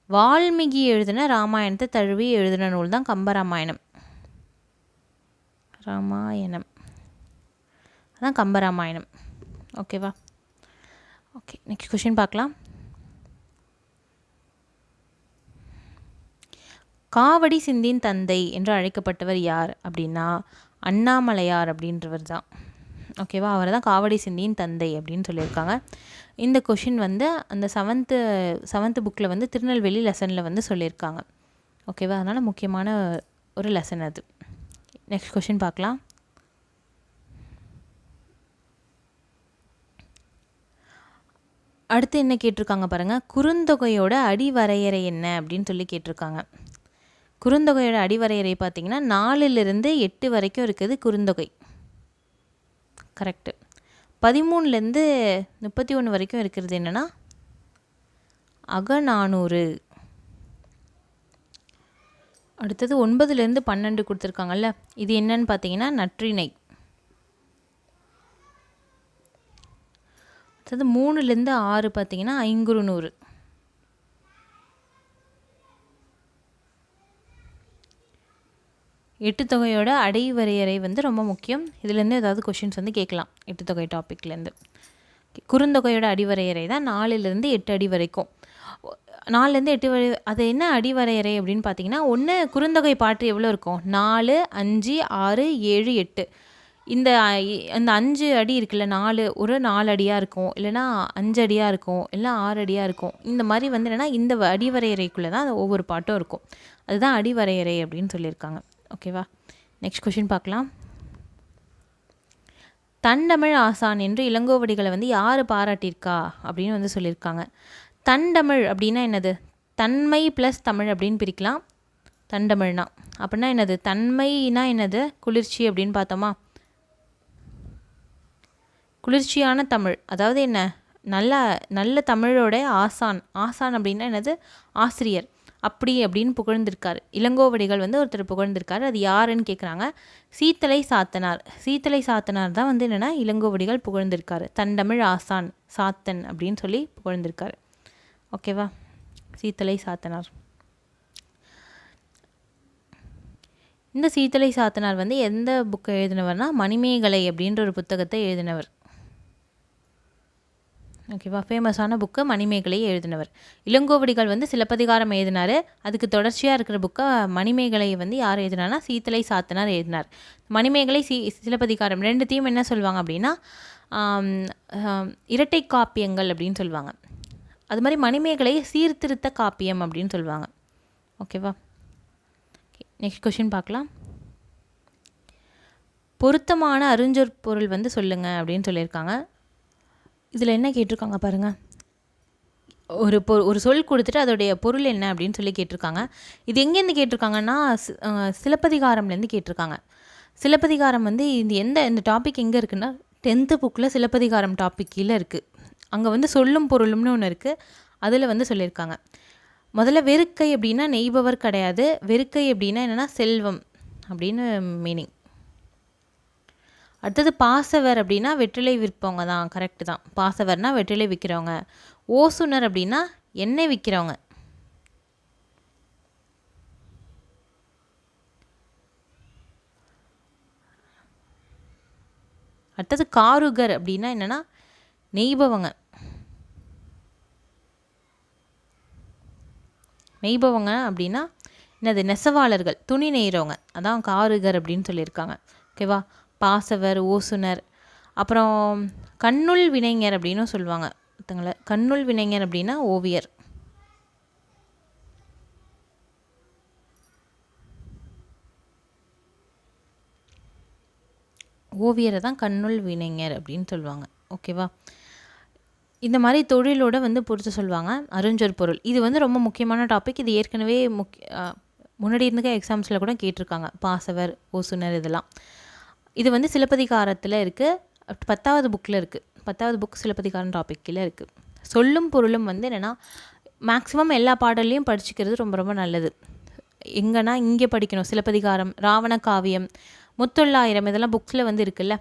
வால்மீகி எழுதின ராமாயணத்தை தழுவி எழுதின நூல் தான் கம்பராமாயணம். அதான் கம்பராமாயணம். ஓகேவா? ஓகே, நெக்ஸ்ட் கொஷின் பார்க்கலாம். காவடி சிந்தின் தந்தை என்று அழைக்கப்பட்டவர் யார் அப்படின்னா அண்ணாமலையார் அப்படின்றவர் தான். ஓகேவா? அவர் தான் காவடி சிந்தியின் தந்தை அப்படின்னு சொல்லியிருக்காங்க. இந்த கொஷின் வந்து அந்த செவன்த்து புக்கில் வந்து திருநெல்வேலி லெசனில் வந்து சொல்லியிருக்காங்க. ஓகேவா? அதனால் முக்கியமான ஒரு லெசன் அது. நெக்ஸ்ட் கொஷின் பார்க்கலாம். அடுத்து என்ன கேட்டிருக்காங்க பாருங்கள். குறுந்தொகையோட அடிவரையறை என்ன அப்படின்னு சொல்லி கேட்டிருக்காங்க. குறுந்தொகையோட அடிவரையறை பார்த்திங்கன்னா 4லிருந்து 8 வரைக்கும் இருக்குது குறுந்தொகை. கரெக்டு. 13லேருந்து 31 வரைக்கும் இருக்கிறது என்னென்னா அகநானூறு. அடுத்தது 9லேருந்து 12 கொடுத்துருக்காங்கல்ல, இது என்னன்னு பார்த்தீங்கன்னா நற்றிணை. அடுத்தது 3லேருந்து 6 பார்த்தீங்கன்னா ஐங்குறுநூறு. எட்டுத்தொகையோட அடைவரையறை வந்து ரொம்ப முக்கியம். இதுலேருந்து ஏதாவது கொஷின்ஸ் வந்து கேட்கலாம் எட்டுத்தொகை டாப்பிக்லேருந்து. குறுந்தொகையோட அடிவரையறை தான் 4லேருந்து 8 அடி வரைக்கும். 4லேருந்து 8 வரை அது என்ன அடிவரையறை அப்படின்னு பார்த்தீங்கன்னா, ஒன்று குறுந்தொகை பாட்டு எவ்வளோ இருக்கும், 4, 5, 6, 7, 8. இந்த 5 அடி இருக்குல்ல, 4 அடியாக இருக்கும், இல்லைனா 5 அடியாக இருக்கும், இல்லை 6 அடியாக இருக்கும். இந்த மாதிரி வந்து என்னென்னா இந்த அடிவரையறைக்குள்ளே தான் ஒவ்வொரு பாட்டும் இருக்கும். அதுதான் அடிவரையறை அப்படின்னு சொல்லியிருக்காங்க. ஓகேவா, நெக்ஸ்ட் கொஷின் பார்க்கலாம். தண்டமிழ் ஆசான் என்று இளங்கோவடிகளை வந்து யார் பாராட்டியிருக்கா அப்படின்னு வந்து சொல்லியிருக்காங்க. தண்டமிழ் அப்படின்னா என்னது, தன்மை ப்ளஸ் தமிழ் அப்படின்னு பிரிக்கலாம். தண்டமிழ்னா அப்படின்னா என்னது, தன்மைனா என்னது, குளிர்ச்சி அப்படின்னு பார்த்தோமா, குளிர்ச்சியான தமிழ், அதாவது என்ன, நல்ல தமிழோட ஆசான். ஆசான் அப்படின்னா என்னது, ஆசிரியர். அப்படின்னு புகழ்ந்திருக்கார். இளங்கோவடிகள் வந்து ஒருத்தர் புகழ்ந்திருக்காரு. அது யாருன்னு கேட்குறாங்க. சீத்தலை சாத்தனார். சீத்தலை சாத்தனார் தான் வந்து என்னென்னா இளங்கோவடிகள் புகழ்ந்திருக்காரு. தண்டமிழ் ஆசான் சாத்தன் அப்படின்னு சொல்லி புகழ்ந்திருக்காரு. ஓகேவா, சீத்தலை சாத்தனார். இந்த சீத்தலை சாத்தனார் வந்து எந்த புக்கை எழுதினவர்னா மணிமேகலை அப்படின்ற ஒரு புத்தகத்தை எழுதினவர். ஓகேவா, ஃபேமஸான புக்கு மணிமேகலையை எழுதினவர். இளங்கோவடிகள் வந்து சிலப்பதிகாரம் எழுதினார். அதுக்கு தொடர்ச்சியாக இருக்கிற புக்கை மணிமேகலையை வந்து யார் எழுதினார்னா சீத்தலை சாத்தனார் எழுதினார். மணிமேகலை சிலப்பதிகாரம் ரெண்டுத்தையும் என்ன சொல்லுவாங்க அப்படின்னா இரட்டை காப்பியங்கள் அப்படின்னு சொல்லுவாங்க. அது மாதிரி மணிமேகலை சீர்திருத்த காப்பியம் அப்படின்னு சொல்லுவாங்க. ஓகேவா, நெக்ஸ்ட் கொஷின் பார்க்கலாம். பொருத்தமான அருஞ்சொற்பொருள் வந்து சொல்லுங்கள் அப்படின்னு சொல்லியிருக்காங்க. இதில் என்ன கேட்டிருக்காங்க பாருங்கள், ஒரு சொல் கொடுத்துட்டு அதோடைய பொருள் என்ன அப்படின்னு சொல்லி கேட்டிருக்காங்க. இது எங்கேருந்து கேட்டிருக்காங்கன்னா சிலப்பதிகாரம்லேருந்து கேட்டிருக்காங்க. சிலப்பதிகாரம் வந்து இந்த டாபிக் எங்கே இருக்குன்னா 10th புக்கில் சிலப்பதிகாரம் டாபிக் கீழே இருக்குது. அங்கே வந்து சொல்லும் பொருளும்னு ஒன்று இருக்குது, அதில் வந்து சொல்லியிருக்காங்க. முதல்ல வெறுக்கை அப்படின்னா நெய்பவர் கிடையாது. வெறுக்கை அப்படின்னா என்னென்னா செல்வம் அப்படின்னு மீனிங். அடுத்தது பாசவர் அப்படின்னா வெற்றிலை விற்பவங்க தான், கரெக்டு தான். பாசவர்னால் வெற்றிலை விற்கிறவங்க. ஓசுனர் அப்படின்னா எண்ணெய் விற்கிறவங்க. அடுத்தது காருகர் அப்படின்னா என்னென்னா நெய்பவங்க. நெய்பவங்க அப்படின்னா என்னது, நெசவாளர்கள், துணி நெய்கிறவங்க, அதான் காருகர் அப்படின்னு சொல்லியிருக்காங்க. ஓகேவா, பாசவர், ஓசுனர். அப்புறம் கண்ணுள் வினைஞர் அப்படின்னும் சொல்லுவாங்க ஒருத்தங்களை. கண்ணுள் வினைஞர் அப்படின்னா ஓவியர். ஓவியரை தான் கண்ணுள் வினைஞர் அப்படின்னு சொல்லுவாங்க. ஓகேவா, இந்த மாதிரி தொழிலோட வந்து பொறுத்து சொல்லுவாங்க அருஞ்சொற்பொருள். இது வந்து ரொம்ப முக்கியமான டாபிக். இது ஏற்கனவே முன்னாடி இருந்துக்க எக்ஸாம்ஸில் கூட கேட்டிருக்காங்க, பாசவர், ஓசுனர் இதெல்லாம். இது வந்து சிலப்பதிகாரத்தில் இருக்குது, 10th புக்கில் இருக்குது. 10th புக் சிலப்பதிகாரம் டாப்பிக்கில் இருக்குது. சொல்லும் பொருளும் வந்து என்னென்னா மேக்ஸிமம் எல்லா பாடல்லையும் படிச்சுக்கிறது ரொம்ப ரொம்ப நல்லது. எங்கன்னா இங்கே படிக்கணும். சிலப்பதிகாரம், ராவண காவியம், முத்தொள்ளாயிரம் இதெல்லாம் புக்ஸில் வந்து இருக்குல்ல,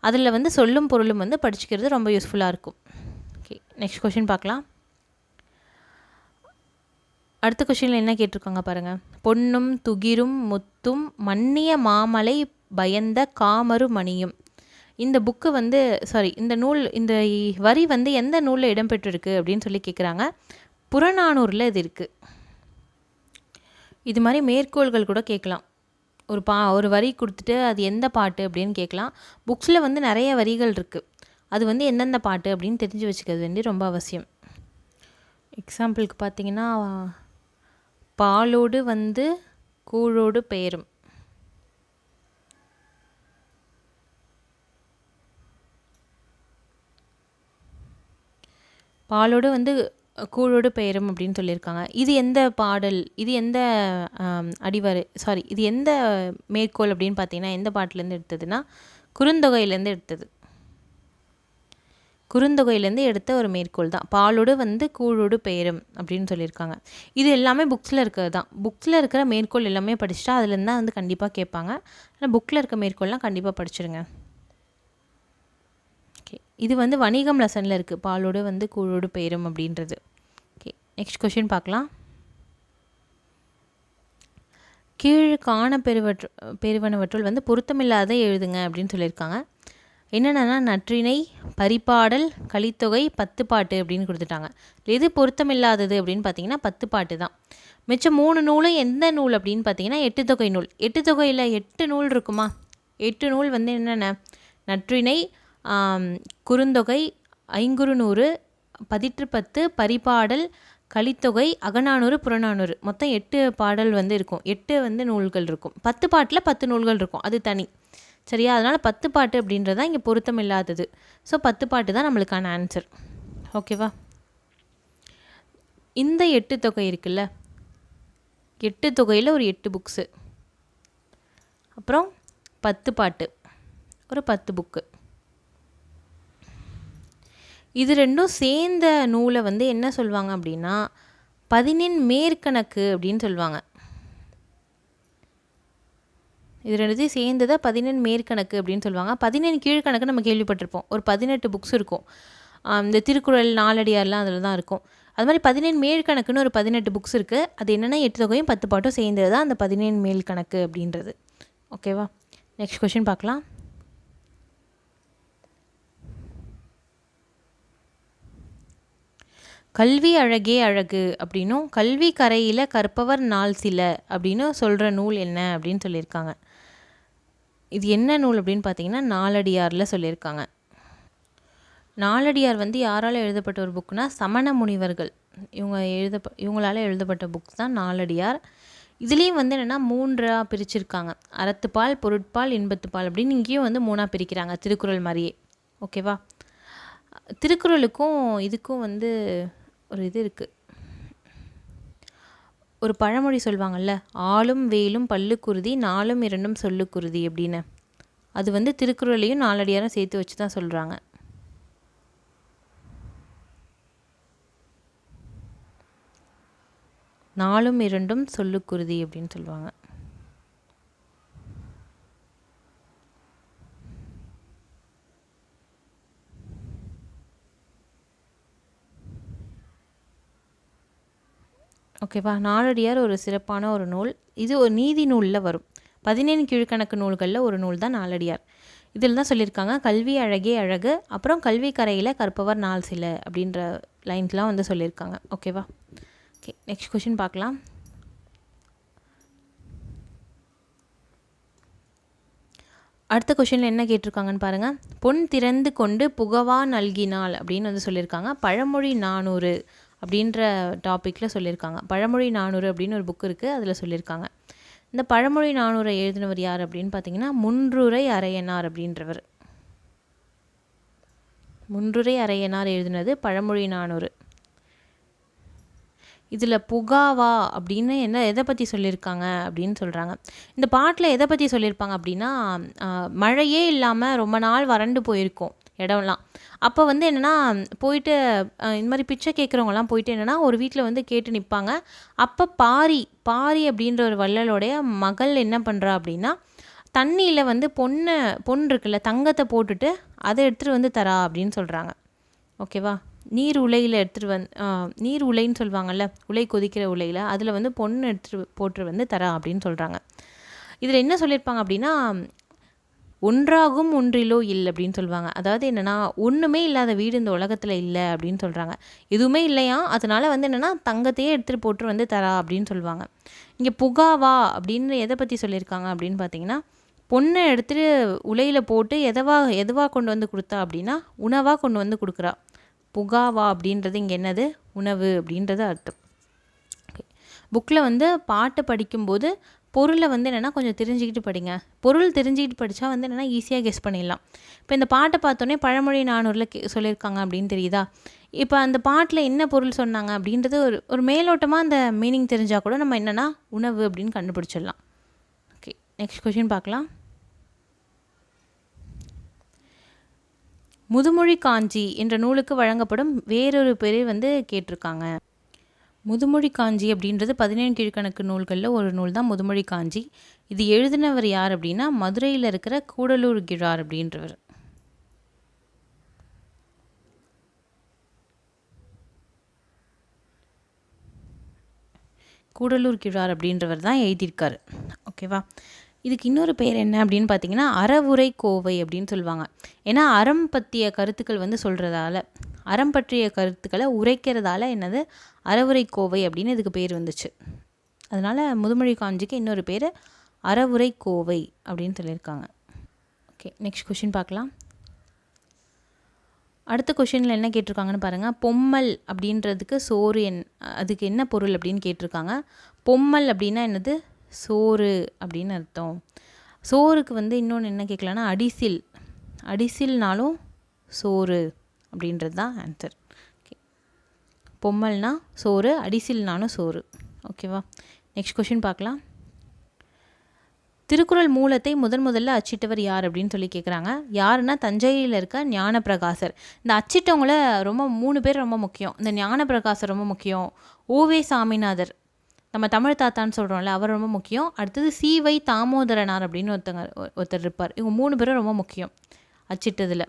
அதில் வந்து சொல்லும் பொருளும் வந்து படிச்சுக்கிறது ரொம்ப யூஸ்ஃபுல்லாக இருக்கும். ஓகே, நெக்ஸ்ட் கொஷின் பார்க்கலாம். அடுத்த கொஷினில் என்ன கேட்டிருக்காங்க பாருங்கள். பொன்னும் துகிரும் முத்தும் மன்னிய மாமலை பயந்த காமரு மணியும். இந்த புக்கு வந்து இந்த நூல், இந்த வரி வந்து எந்த நூலில் இடம்பெற்றிருக்கு அப்படின்னு சொல்லி கேட்குறாங்க. புறநானூரில் இது இருக்குது. இது மாதிரி மேற்கோள்கள் கூட கேட்கலாம். ஒரு வரி கொடுத்துட்டு அது எந்த பாட்டு அப்படின்னு கேட்கலாம். புக்ஸில் வந்து நிறைய வரிகள் இருக்குது, அது வந்து எந்தெந்த பாட்டு அப்படின்னு தெரிஞ்சு வச்சுக்கிறது வேண்டி ரொம்ப அவசியம். எக்ஸாம்பிளுக்கு பார்த்தீங்கன்னா பாலோடு வந்து கூழோடு பெயரும். பாலோடு வந்து கூழோடு பெயரும் அப்படின்னு சொல்லியிருக்காங்க. இது எந்த பாடல், இது எந்த இது எந்த மேற்கோள் அப்படின்னு பார்த்தீங்கன்னா எந்த பாட்டிலேருந்து எடுத்ததுன்னா குறுந்தொகையிலேருந்து எடுத்தது. குறுந்தொகையிலேருந்து எடுத்த ஒரு மேற்கோள் தான். பாலோடு வந்து கூழோடு பெயரும் அப்படின்னு சொல்லியிருக்காங்க. இது எல்லாமே புக்ஸில் இருக்கிறது தான். புக்ஸில் இருக்கிற மேற்கோள் எல்லாமே படிச்சுட்டா அதுலேருந்து தான் வந்து கண்டிப்பாக கேட்பாங்க. ஆனால் புக்கில் இருக்க மேற்கோள்லாம் கண்டிப்பாக படிச்சிடுங்க. ஓகே, இது வந்து வணிகம் லெசனில் இருக்குது, பாலோடு வந்து கூழோடு பெயரும் அப்படின்றது. ஓகே, நெக்ஸ்ட் கொஷின் பார்க்கலாம். கீழ் காண பெறுவனவற்றுள் வந்து பொருத்தமில்லாத எழுதுங்க அப்படின்னு சொல்லியிருக்காங்க. என்னென்னா நற்றிணை, பரிபாடல், கலித்தொகை, 10 பாட்டு அப்படின்னு கொடுத்துட்டாங்க. எது பொருத்தமில்லாதது அப்படின்னு பார்த்தீங்கன்னா 10 பாட்டு தான். மிச்சம் 3 நூலும் எந்த நூல் அப்படின்னு பார்த்தீங்கன்னா 8 தொகை நூல். 8 தொகையில் 8 நூல் இருக்குமா? 8 நூல் வந்து என்னென்ன? நற்றிணை, குறுந்தொகை, ஐங்குறுநூறு, 10, பரிபாடல், கலித்தொகை, அகநானூறு, புறநானூறு, மொத்தம் 8 பாடல் வந்து இருக்கும். 8 வந்து நூல்கள் இருக்கும். 10 பாட்டில் 10 நூல்கள் இருக்கும், அது தனி. சரியா? அதனால் 10 பாட்டு அப்படின்றது தான் இங்கே பொருத்தம் இல்லாதது. ஸோ 10 பாட்டு தான் நம்மளுக்கான ஆன்சர். ஓகேவா? இந்த 8 தொகை இருக்குல்ல, 8 தொகையில் ஒரு 8 புக்ஸு, அப்புறம் 10 பாட்டு ஒரு 10 புக்கு. இது ரெண்டும் சேர்ந்த நூலை வந்து என்ன சொல்லுவாங்க அப்படின்னா 11 மேற்கணக்கு அப்படின்னு சொல்லுவாங்க. இது ரெண்டுத்தையும் சேர்ந்ததை 11 மேற்கணக்கு அப்படின்னு சொல்லுவாங்க. 11 கீழ்கணக்கு நம்ம கேள்விப்பட்டிருப்போம். ஒரு 18 புக்ஸ் இருக்கும். இந்த திருக்குறள், நாலடியார்லாம் அதில் தான் இருக்கும். அது மாதிரி 11 மேற்கணக்குன்னு ஒரு 18 புக்ஸ் இருக்குது. அது என்னென்னா 8 தொகையும் 10 பாட்டும் சேர்ந்தது தான் அந்த 11 மேல்கணக்கு அப்படின்றது. ஓகேவா? நெக்ஸ்ட் கொஷின் பார்க்கலாம். கல்வி அழகே அழகு அப்படின்னும் கல்வி கரையில் கற்பவர் நாள் சில அப்படின்னு சொல்கிற நூல் என்ன அப்படின்னு சொல்லியிருக்காங்க. இது என்ன நூல் அப்படின்னு பார்த்தீங்கன்னா நாலடியாரில் சொல்லியிருக்காங்க. நாலடியார் வந்து யாரால் எழுதப்பட்ட ஒரு புக்குனா சமண முனிவர்கள் இவங்களால் எழுதப்பட்ட புக்ஸ் தான் நாலடியார். இதுலேயும் வந்து என்னென்னா 3ஆக பிரிச்சிருக்காங்க. அறத்துப்பால், பொருட்பால், இன்பத்துப்பால் அப்படின்னு இங்கேயும் வந்து 3ஆக பிரிக்கிறாங்க, திருக்குறள் மாதிரியே. ஓகேவா? திருக்குறளுக்கும் இதுக்கும் வந்து ஒரு இது இருக்குது. ஒரு பழமொழி சொல்லுவாங்கள்ல, ஆளும் வேலும் பல்லுக்குருதி, நாலும் இரண்டும் சொல்லுக்குருதி அப்படின்னு. அது வந்து திருக்குறளையும் நாலடியாரும் சேர்த்து வச்சு தான் சொல்கிறாங்க. நாலும் இரண்டும் சொல்லுக்குருதி அப்படின்னு சொல்லுவாங்க. ஓகேவா? நாலடியார் ஒரு சிறப்பான ஒரு நூல். இது ஒரு நீதி நூலில் வரும். 17 கீழ்கணக்கு நூல்களில் ஒரு நூல் தான் நாலடியார். இதில் தான் சொல்லியிருக்காங்க கல்வி அழகே அழகு, அப்புறம் கல்வி கரையில் கற்பவர் நாள் சில அப்படின்ற லைன்ஸ்லாம் வந்து சொல்லியிருக்காங்க. ஓகேவா? ஓகே, நெக்ஸ்ட் கொஷின் பார்க்கலாம். அடுத்த கொஷினில் என்ன கேட்டிருக்காங்கன்னு பாருங்கள். பொன் திறந்து கொண்டு புகவா நல்கினாள் அப்படின்னு வந்து சொல்லியிருக்காங்க. பழமொழி 400 அப்படின்ற டாப்பிக்கில் சொல்லியிருக்காங்க. பழமொழி 400 அப்படின்னு ஒரு புக் இருக்குது, அதில் சொல்லியிருக்காங்க. இந்த பழமொழி 400 எழுதினவர் யார் அப்படின்னு பார்த்தீங்கன்னா முன்றுரை அரையனார் அப்படின்றவர். முன்றுரை அரையனார் எழுதினது பழமொழி 400. இதில் புகாவா அப்படின்னு எதை பற்றி சொல்லியிருக்காங்க அப்படின்னு சொல்கிறாங்க. இந்த பாட்டில் எதை பற்றி சொல்லியிருப்பாங்க அப்படின்னா மழையே இல்லாமல் ரொம்ப நாள் வறண்டு போயிருக்கும் இடம்லாம். அப்போ வந்து என்னென்னா போயிட்டு இந்த மாதிரி பிச்சை கேட்குறவங்கலாம் போயிட்டு என்னென்னா ஒரு வீட்டில் வந்து கேட்டு நிற்பாங்க. அப்போ பாரி அப்படின்ற ஒரு வள்ளலோடைய மகள் என்ன பண்ணுறா அப்படின்னா தண்ணியில் வந்து பொன் இருக்குல்ல, தங்கத்தை போட்டுட்டு அதை எடுத்துகிட்டு வந்து தரா அப்படின்னு சொல்கிறாங்க. ஓகேவா? நீர் உலையில் எடுத்துகிட்டு நீர் உலைன்னு சொல்லுவாங்கள்ல, உலை கொதிக்கிற உலையில், அதில் வந்து பொண்ணு எடுத்துகிட்டு போட்டு வந்து தரா அப்படின்னு சொல்கிறாங்க. இதில் என்ன சொல்லியிருப்பாங்க அப்படின்னா ஒன்றாகும் ஒன்றிலோ இல்லை அப்படின்னு சொல்லுவாங்க. அதாவது என்னென்னா ஒன்றுமே இல்லாத வீடு இந்த உலகத்தில் இல்லை அப்படின்னு சொல்கிறாங்க. எதுவுமே இல்லையா, அதனால் வந்து என்னென்னா தங்கத்தையே எடுத்துகிட்டு போட்டு வந்து தரா அப்படின்னு சொல்லுவாங்க. இங்கே புகாவா அப்படின்னு எதை பற்றி சொல்லியிருக்காங்க அப்படின்னு பார்த்தீங்கன்னா பொண்ணை எடுத்துகிட்டு உலையில் போட்டு எதுவாக கொண்டு வந்து கொடுத்தா அப்படின்னா உணவாக கொண்டு வந்து கொடுக்குறா. புகாவா அப்படின்றது இங்கே என்னது? உணவு அப்படின்றது அர்த்தம். ஓகே, புக்கில் வந்து பாட்டு படிக்கும்போது பொருளை வந்து என்னென்னா கொஞ்சம் தெரிஞ்சுக்கிட்டு படிங்க. பொருள் தெரிஞ்சுக்கிட்டு படித்தா வந்து என்னென்னா ஈஸியாக கெஸ் பண்ணிடலாம். இப்போ இந்த பாட்டை பார்த்தோன்னே பழமொழி 400 சொல்லியிருக்காங்க அப்படின்னு தெரியுதா? இப்போ அந்த பாட்டில் என்ன பொருள் சொன்னாங்க அப்படின்றது ஒரு மேலோட்டமாக அந்த மீனிங் தெரிஞ்சால் கூட நம்ம என்னென்னா உணவு அப்படின்னு கண்டுபிடிச்சிடலாம். ஓகே, நெக்ஸ்ட் கொஷின் பார்க்கலாம். முதுமொழி காஞ்சி என்ற நூலுக்கு வழங்கப்படும் வேறொரு பேரை வந்து கேட்டிருக்காங்க. முதுமொழி காஞ்சி அப்படின்றது 17 கீழ்க்கணக்கு நூல்களில் ஒரு நூல் தான் முதுமொழி காஞ்சி. இது எழுதினவர் யார் அப்படின்னா மதுரையில் இருக்கிற கூடலூர் கிழார் அப்படின்றவர். கூடலூர் கிழார் அப்படின்றவர் தான் எழுதியிருக்காரு. ஓகேவா. இதுக்கு இன்னொரு பேர் என்ன அப்படின்னு பார்த்தீங்கன்னா அறவுரை கோவை அப்படின்னு சொல்லுவாங்க. ஏன்னா அறம் பற்றிய கருத்துக்கள் வந்து சொல்கிறதால, அறம் பற்றிய கருத்துக்களை உரைக்கிறதால என்னது அறவுரை கோவை அப்படின்னு இதுக்கு பேர் வந்துச்சு. அதனால் முதுமொழி காஞ்சிக்கு இன்னொரு பேர் அறவுரை கோவை அப்படின்னு சொல்லியிருக்காங்க. ஓகே, நெக்ஸ்ட் கொஷின் பார்க்கலாம். அடுத்த கொஷினில் என்ன கேட்டிருக்காங்கன்னு பாருங்கள். பொம்மல் அப்படின்றதுக்கு சோறு அதுக்கு என்ன பொருள் அப்படின்னு கேட்டிருக்காங்க. பொம்மல் அப்படின்னா என்னது? சோறு அப்படின்னு அர்த்தம். சோறுக்கு வந்து இன்னொன்று என்ன கேட்கலான்னா அடிசில். அடிசில்னாலும் சோறு அப்படின்றது தான் ஆன்சர். ஓகே, பொம்மல்னா சோறு, அடிசில்னாலும் சோறு. ஓகேவா. நெக்ஸ்ட் கொஷின் பார்க்கலாம். திருக்குறள் மூலத்தை முதல்ல அச்சிட்டவர் யார் அப்படின்னு சொல்லி கேட்குறாங்க. யாருன்னா தஞ்சையில் இருக்க ஞானப்பிரகாசர். இந்த அச்சிட்டவங்கள ரொம்ப 3 பேர் ரொம்ப முக்கியம். இந்த ஞானப்பிரகாசர் ரொம்ப முக்கியம். ஓவே சாமிநாதர், நம்ம தமிழ் தாத்தான்னு சொல்கிறோம்ல, அவர் ரொம்ப முக்கியம். அடுத்தது சி.வை. தாமோதரனார் அப்படின்னு ஒருத்தர் இருப்பார். இவங்க 3 பேரும் ரொம்ப முக்கியம் அச்சிட்டதில்.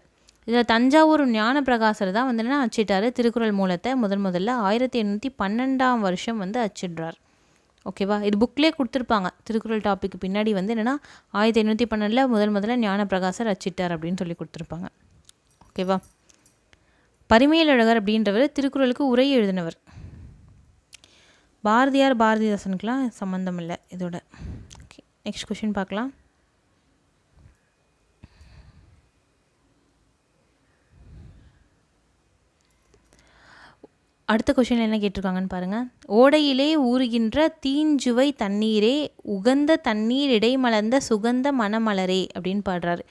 இதில் தஞ்சாவூர் ஞானப்பிரகாசர் தான் வந்து என்ன அச்சிட்டார்? திருக்குறள் மூலத்தை முதல்ல 1812ஆம் வருஷம் வந்து அச்சிடுறார். ஓகேவா. இது புக்லேயே கொடுத்துருப்பாங்க. திருக்குறள் டாபிக் பின்னாடி வந்து என்னென்னா 1812 முதல்ல ஞானப்பிரகாசர் அச்சிட்டார் அப்படின்னு சொல்லி கொடுத்துருப்பாங்க. ஓகேவா. பரிமேலழகர் அப்படின்றவர் திருக்குறளுக்கு உரை எழுதினவர். பாரதிதாசனுக்கெலாம் சம்மந்தம் இல்லை இதோட. ஓகே, நெக்ஸ்ட் கொஷின் பார்க்கலாம். அடுத்த கொஷின் என்ன கேட்டிருக்காங்கன்னு பாருங்கள். ஓடையிலே ஊறுகின்ற தீஞ்சுவை தண்ணீரே உகந்த தண்ணீர் இடைமலர்ந்த சுகந்த மணமலரே அப்படின்னு பாடுறாரு.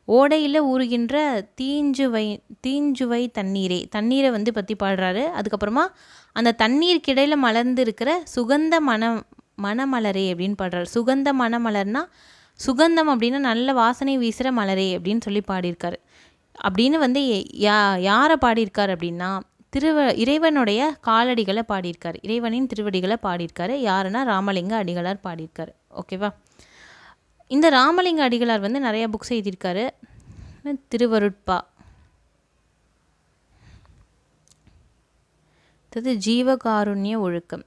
ஓடையில் ஊறுகின்ற தீஞ்சுவை தண்ணீரை வந்து பற்றி பாடுறாரு. அதுக்கப்புறமா அந்த தண்ணீர் கிடையில் மலர்ந்து இருக்கிற சுகந்த மணமலரே அப்படின்னு பாடுறாரு. சுகந்த மணமலர்னா சுகந்தம் அப்படின்னா நல்ல வாசனை வீசுகிற மலரே அப்படின்னு சொல்லி பாடியிருக்காரு. அப்படின்னு வந்து யாரை பாடியிருக்காரு அப்படின்னா இறைவனுடைய காலடிகளை பாடியிருக்காரு. இறைவனின் திருவடிகளை பாடியிருக்காரு. யாருன்னா ராமலிங்க அடிகளார் பாடியிருக்காரு. ஓகேவா. இந்த ராமலிங்க அடிகளார் வந்து நிறைய புக்ஸ் எழுதியிருக்காரு. திருவருட்பா, அதாவது ஜீவகாருண்ய ஒழுக்கம்,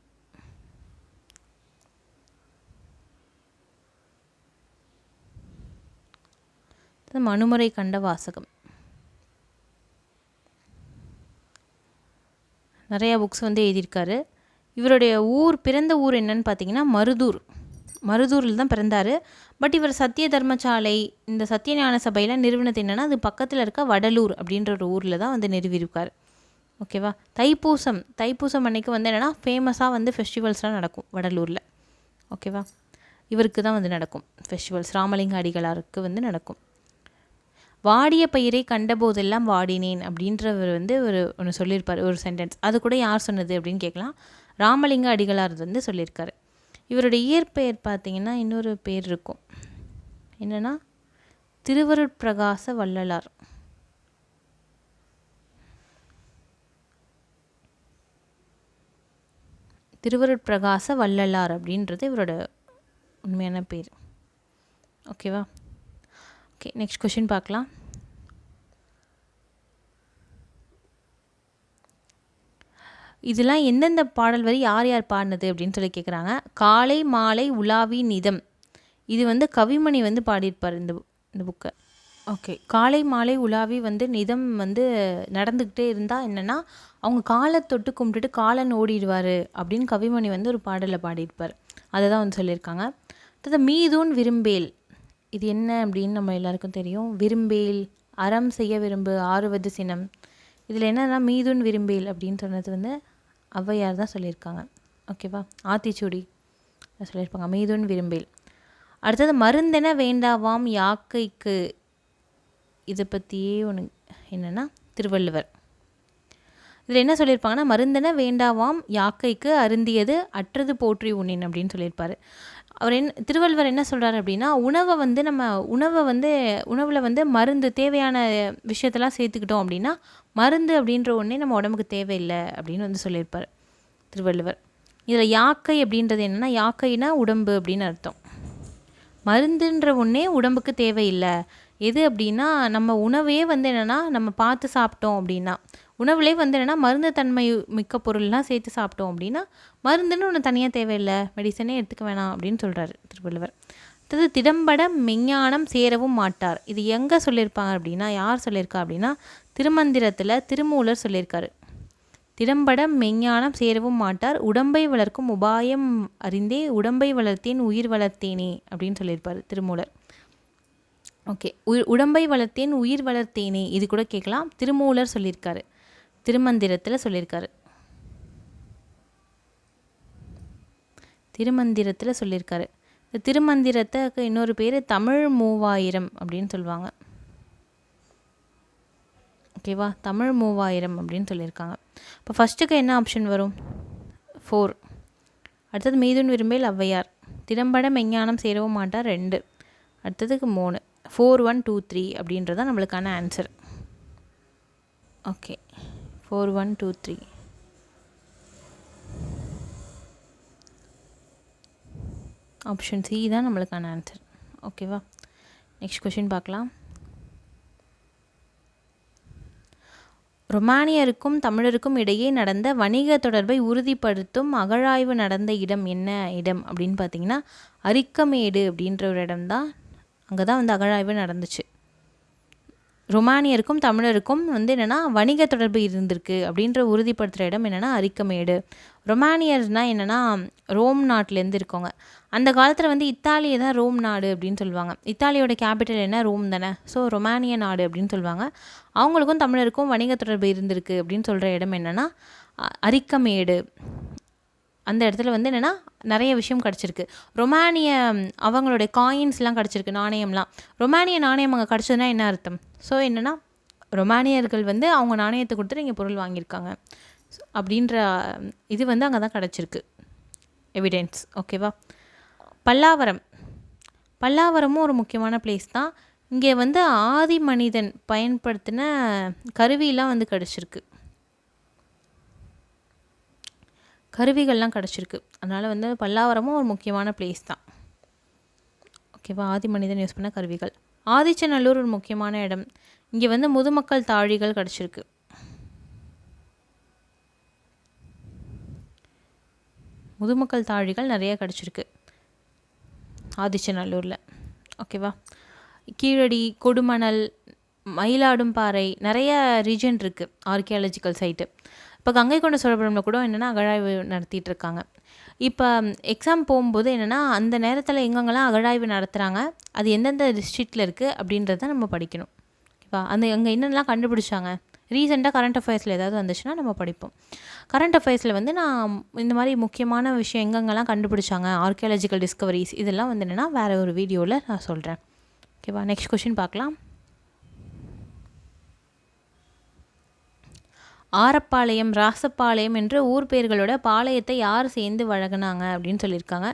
மனுமுறை கண்ட வாசகம், நிறையா புக்ஸ் வந்து எழுதியிருக்காரு. இவருடைய பிறந்த ஊர் என்னன்னு பார்த்தீங்கன்னா மருதூரில் தான் பிறந்தார். பட் இவர் சத்திய தர்மசாலை, இந்த சத்தியஞான சபையில் நிறுவனத்து என்னென்னா அது பக்கத்தில் இருக்க வடலூர் அப்படின்ற ஒரு ஊரில் தான் வந்து நிறுவியிருக்கார். ஓகேவா. தைப்பூசம் அன்னைக்கு வந்து என்னென்னா ஃபேமஸாக வந்து ஃபெஸ்டிவல்ஸ்லாம் நடக்கும் வடலூரில். ஓகேவா. இவருக்கு தான் வந்து நடக்கும் ஃபெஸ்டிவல்ஸ், ராமலிங்க அடிகளாருக்கு வந்து நடக்கும். வாடிய பயிரை கண்டபோதெல்லாம் வாடினேன் அப்படின்றவர் வந்து ஒன்று சொல்லியிருப்பார், ஒரு சென்டென்ஸ். அது கூட யார் சொன்னது அப்படின்னு கேட்கலாம். ராமலிங்க அடிகளார் வந்து சொல்லியிருக்காரு. இவருடைய இயற்பெயர் பார்த்தீங்கன்னா இன்னொரு பேர் இருக்கும், என்னென்னா திருவருட்பிரகாச வள்ளலார். திருவருட்பிரகாச வள்ளலார் அப்படின்றது இவரோட உண்மையான பேர். ஓகேவா. ஓகே, நெக்ஸ்ட் கொஷின் பார்க்கலாம். இதெல்லாம் எந்தெந்த பாடல் வரி யார் பாடினது அப்படின்னு சொல்லி கேட்குறாங்க. காலை மாலை உலாவி நிதம், இது வந்து கவிமணி வந்து பாடியிருப்பார் இந்த புக்கை. ஓகே, காலை மாலை உலாவி வந்து நிதம் வந்து நடந்துக்கிட்டே இருந்தால் என்னென்னா அவங்க காலை தொட்டு கும்பிட்டுட்டு காலன் ஓடிடுவார் அப்படின்னு கவிமணி வந்து ஒரு பாடலில் பாடியிருப்பார். அதை தான் வந்து சொல்லியிருக்காங்க. அடுத்தது மீதூன் விரும்பேல், இது என்ன அப்படின்னு நம்ம எல்லாருக்கும் தெரியும். விரும்பேல், அறம் செய்ய விரும்பு, ஆறுவது சினம். இதில் என்னென்னா மீதுன் விரும்பேல் அப்படின்னு சொன்னது வந்து ஔவையார் தான் சொல்லியிருக்காங்க. ஓகேவா. ஆத்திச்சூடி சொல்லியிருப்பாங்க மீதுன் விரும்பேல். அடுத்தது மருந்தென வேண்டாவாம் யாக்கைக்கு, இதை பற்றியே ஒன்று என்னென்னா திருவள்ளுவர். இதில் என்ன சொல்லியிருப்பாங்கன்னா, மருந்தென வேண்டாவாம் யாக்கைக்கு அருந்தியது அற்றது போற்றி உண்ணின் அப்படின்னு சொல்லியிருப்பார். அவர் திருவள்ளுவர் என்ன சொல்கிறார் அப்படின்னா, உணவில் வந்து மருந்து தேவையான விஷயத்தெல்லாம் சேர்த்துக்கிட்டோம் அப்படின்னா, மருந்து அப்படின்ற ஒன்றே நம்ம உடம்புக்கு தேவையில்லை அப்படின்னு வந்து சொல்லியிருப்பார் திருவள்ளுவர். இதில் யாக்கை அப்படின்றது என்னென்னா, யாக்கைனா உடம்பு அப்படின்னு அர்த்தம். மருந்துன்ற ஒன்றே உடம்புக்கு தேவையில்லை. எது அப்படின்னா, நம்ம உணவே வந்து என்னென்னா நம்ம பார்த்து சாப்பிட்டோம் அப்படின்னா, உணவுலே வந்து என்னென்னா மருந்து தன்மை மிக்க பொருள்லாம் சேர்த்து சாப்பிட்டோம் அப்படின்னா, மருந்துன்னு ஒன்று தனியாக தேவையில்லை, மெடிசனே எடுத்துக்க வேணாம் அப்படின்னு சொல்கிறாரு திருவள்ளுவர். அடுத்தது திடம்பட மெஞ்ஞானம் சேரவும் மாட்டார். இது எங்கே சொல்லியிருப்பாங்க அப்படின்னா, யார் சொல்லியிருக்கா அப்படின்னா, திருமந்திரத்தில் திருமூலர் சொல்லியிருக்காரு. திடம்பட மெஞ்ஞானம் சேரவும் மாட்டார், உடம்பை வளர்க்கும் உபாயம் அறிந்தே உடம்பை வளர்த்தேன் உயிர் வளர்த்தேனே அப்படின்னு சொல்லியிருப்பார் திருமூலர். ஓகே, உடம்பை வளர்த்தேன் உயிர் வளர்த்தேனே இது கூட கேட்கலாம். திருமூலர் சொல்லியிருக்காரு, திருமந்திரத்தில் சொல்லியிருக்காரு. இந்த திருமந்திரத்துக்கு இன்னொரு பேர் தமிழ் 3000 அப்படின்னு சொல்லுவாங்க. ஓகேவா, தமிழ் 3000 அப்படின்னு சொல்லியிருக்காங்க. இப்போ ஃபஸ்ட்டுக்கு என்ன ஆப்ஷன் வரும்? 4. அடுத்தது மீதுன் விரும்பேல் ஔவையார். திறம்பட மெஞ்ஞானம் சேரவும் மாட்டார் 2. அடுத்ததுக்கு 3. 4, 1, 2, 3 அப்படின்றது தான் நம்மளுக்கான ஆன்சர். ஓகே, 4, 1, 2, 3. ஆப்ஷன் சி தான் நம்மளுக்கான ஆன்சர். ஓகேவா, நெக்ஸ்ட் கொஷின் பார்க்கலாம். ரொமானியருக்கும் தமிழருக்கும் இடையே நடந்த வணிக தொடர்பை உறுதிப்படுத்தும் அகழாய்வு நடந்த இடம் என்ன இடம் அப்படின்னு பார்த்தீங்கன்னா, அரிக்கமேடு அப்படின்ற ஒரு இடம் தான். அங்கே தான் வந்து அகழாய்வு நடந்துச்சு. ரொமானியருக்கும் தமிழருக்கும் வந்து என்னென்னா வணிக தொடர்பு இருந்திருக்கு அப்படின்ற உறுதிப்படுத்துகிற இடம் என்னென்னா அரிக்கமேடு. ரொமானியர்னால் என்னென்னா ரோம் நாட்டிலேருந்து இருக்கவங்க. அந்த காலத்தில் வந்து இத்தாலியை தான் ரோம் நாடு அப்படின்னு சொல்லுவாங்க. இத்தாலியோட கேபிட்டல் என்ன? ரோம் தானே. ஸோ ரொமானிய நாடு அப்படின்னு சொல்லுவாங்க. அவங்களுக்கும் தமிழருக்கும் வணிக தொடர்பு இருந்திருக்கு அப்படின்னு சொல்கிற இடம் என்னென்னா அரிக்கமேடு. அந்த இடத்துல வந்து என்னென்னா நிறைய விஷயம் கிடச்சிருக்கு. ரொமானிய அவங்களுடைய காயின்ஸ்லாம் கிடச்சிருக்கு, நாணயம்லாம். ரொமானிய நாணயம் அங்கே கிடச்சதுன்னா என்ன அர்த்தம்? ஸோ என்னென்னா ரொமானியர்கள் வந்து அவங்க நாணயத்தை கொடுத்துட்டு இங்கே பொருள் வாங்கியிருக்காங்க அப்படின்ற இது வந்து அங்கே தான் கிடச்சிருக்கு, எவிடென்ஸ். ஓகேவா. பல்லாவரமும் ஒரு முக்கியமான பிளேஸ் தான். இங்கே வந்து ஆதி மனிதன் பயன்படுத்தின கருவிலாம் வந்து கிடச்சிருக்கு, கருவிகள்லாம் கிடச்சிருக்கு. அதனால் வந்து பல்லாவரமும் ஒரு முக்கியமான பிளேஸ் தான். ஓகேவா, ஆதி மனிதன் யூஸ் பண்ண கருவிகள். ஆதிச்சநல்லூர் ஒரு முக்கியமான இடம். இங்கே வந்து முதுமக்கள் தாழிகள் கிடச்சிருக்கு. முதுமக்கள் தாழிகள் நிறைய கிடச்சிருக்கு ஆதிச்சநல்லூரில். ஓகேவா. கீழடி, கொடுமணல், மயிலாடும்பாறை நிறைய ரீஜன் இருக்குது ஆர்கியாலஜிக்கல் சைட்டு. இப்போ கங்கை கொண்ட சோழபுரமில் கூட என்னென்னா அகழாய்வு நடத்திட்டு இருக்காங்க. இப்போ எக்ஸாம் போகும்போது என்னென்னா அந்த நேரத்தில் எங்கெங்கெல்லாம் அகழாய்வு நடத்துகிறாங்க, அது எந்தெந்த டிஸ்ட்ரிக்டில் இருக்குது அப்படின்றத நம்ம படிக்கணும். ஓகேவா. அங்கே என்னென்னலாம் கண்டுபிடிச்சாங்க, ரீசெண்டாக கரண்ட் அஃபேர்ஸில் ஏதாவது வந்துச்சுன்னா நம்ம படிப்போம். கரண்ட் அஃபேர்ஸில் வந்து நான் இந்த மாதிரி முக்கியமான விஷயம் எங்கெங்கெல்லாம் கண்டுபிடிச்சாங்க, ஆர்கியாலஜிக்கல் டிஸ்கவரிஸ் இதெல்லாம் வந்து என்னென்னா வேறு ஒரு வீடியோவில் நான் சொல்கிறேன். ஓகேவா. நெக்ஸ்ட் கொஷின் பார்க்கலாம். ஆரப்பாளையம், ராசப்பாளையம் என்ற ஊர் பெயர்களோட பாளையத்தை யார் சேர்ந்து வழங்கினாங்க அப்படின்னு சொல்லியிருக்காங்க.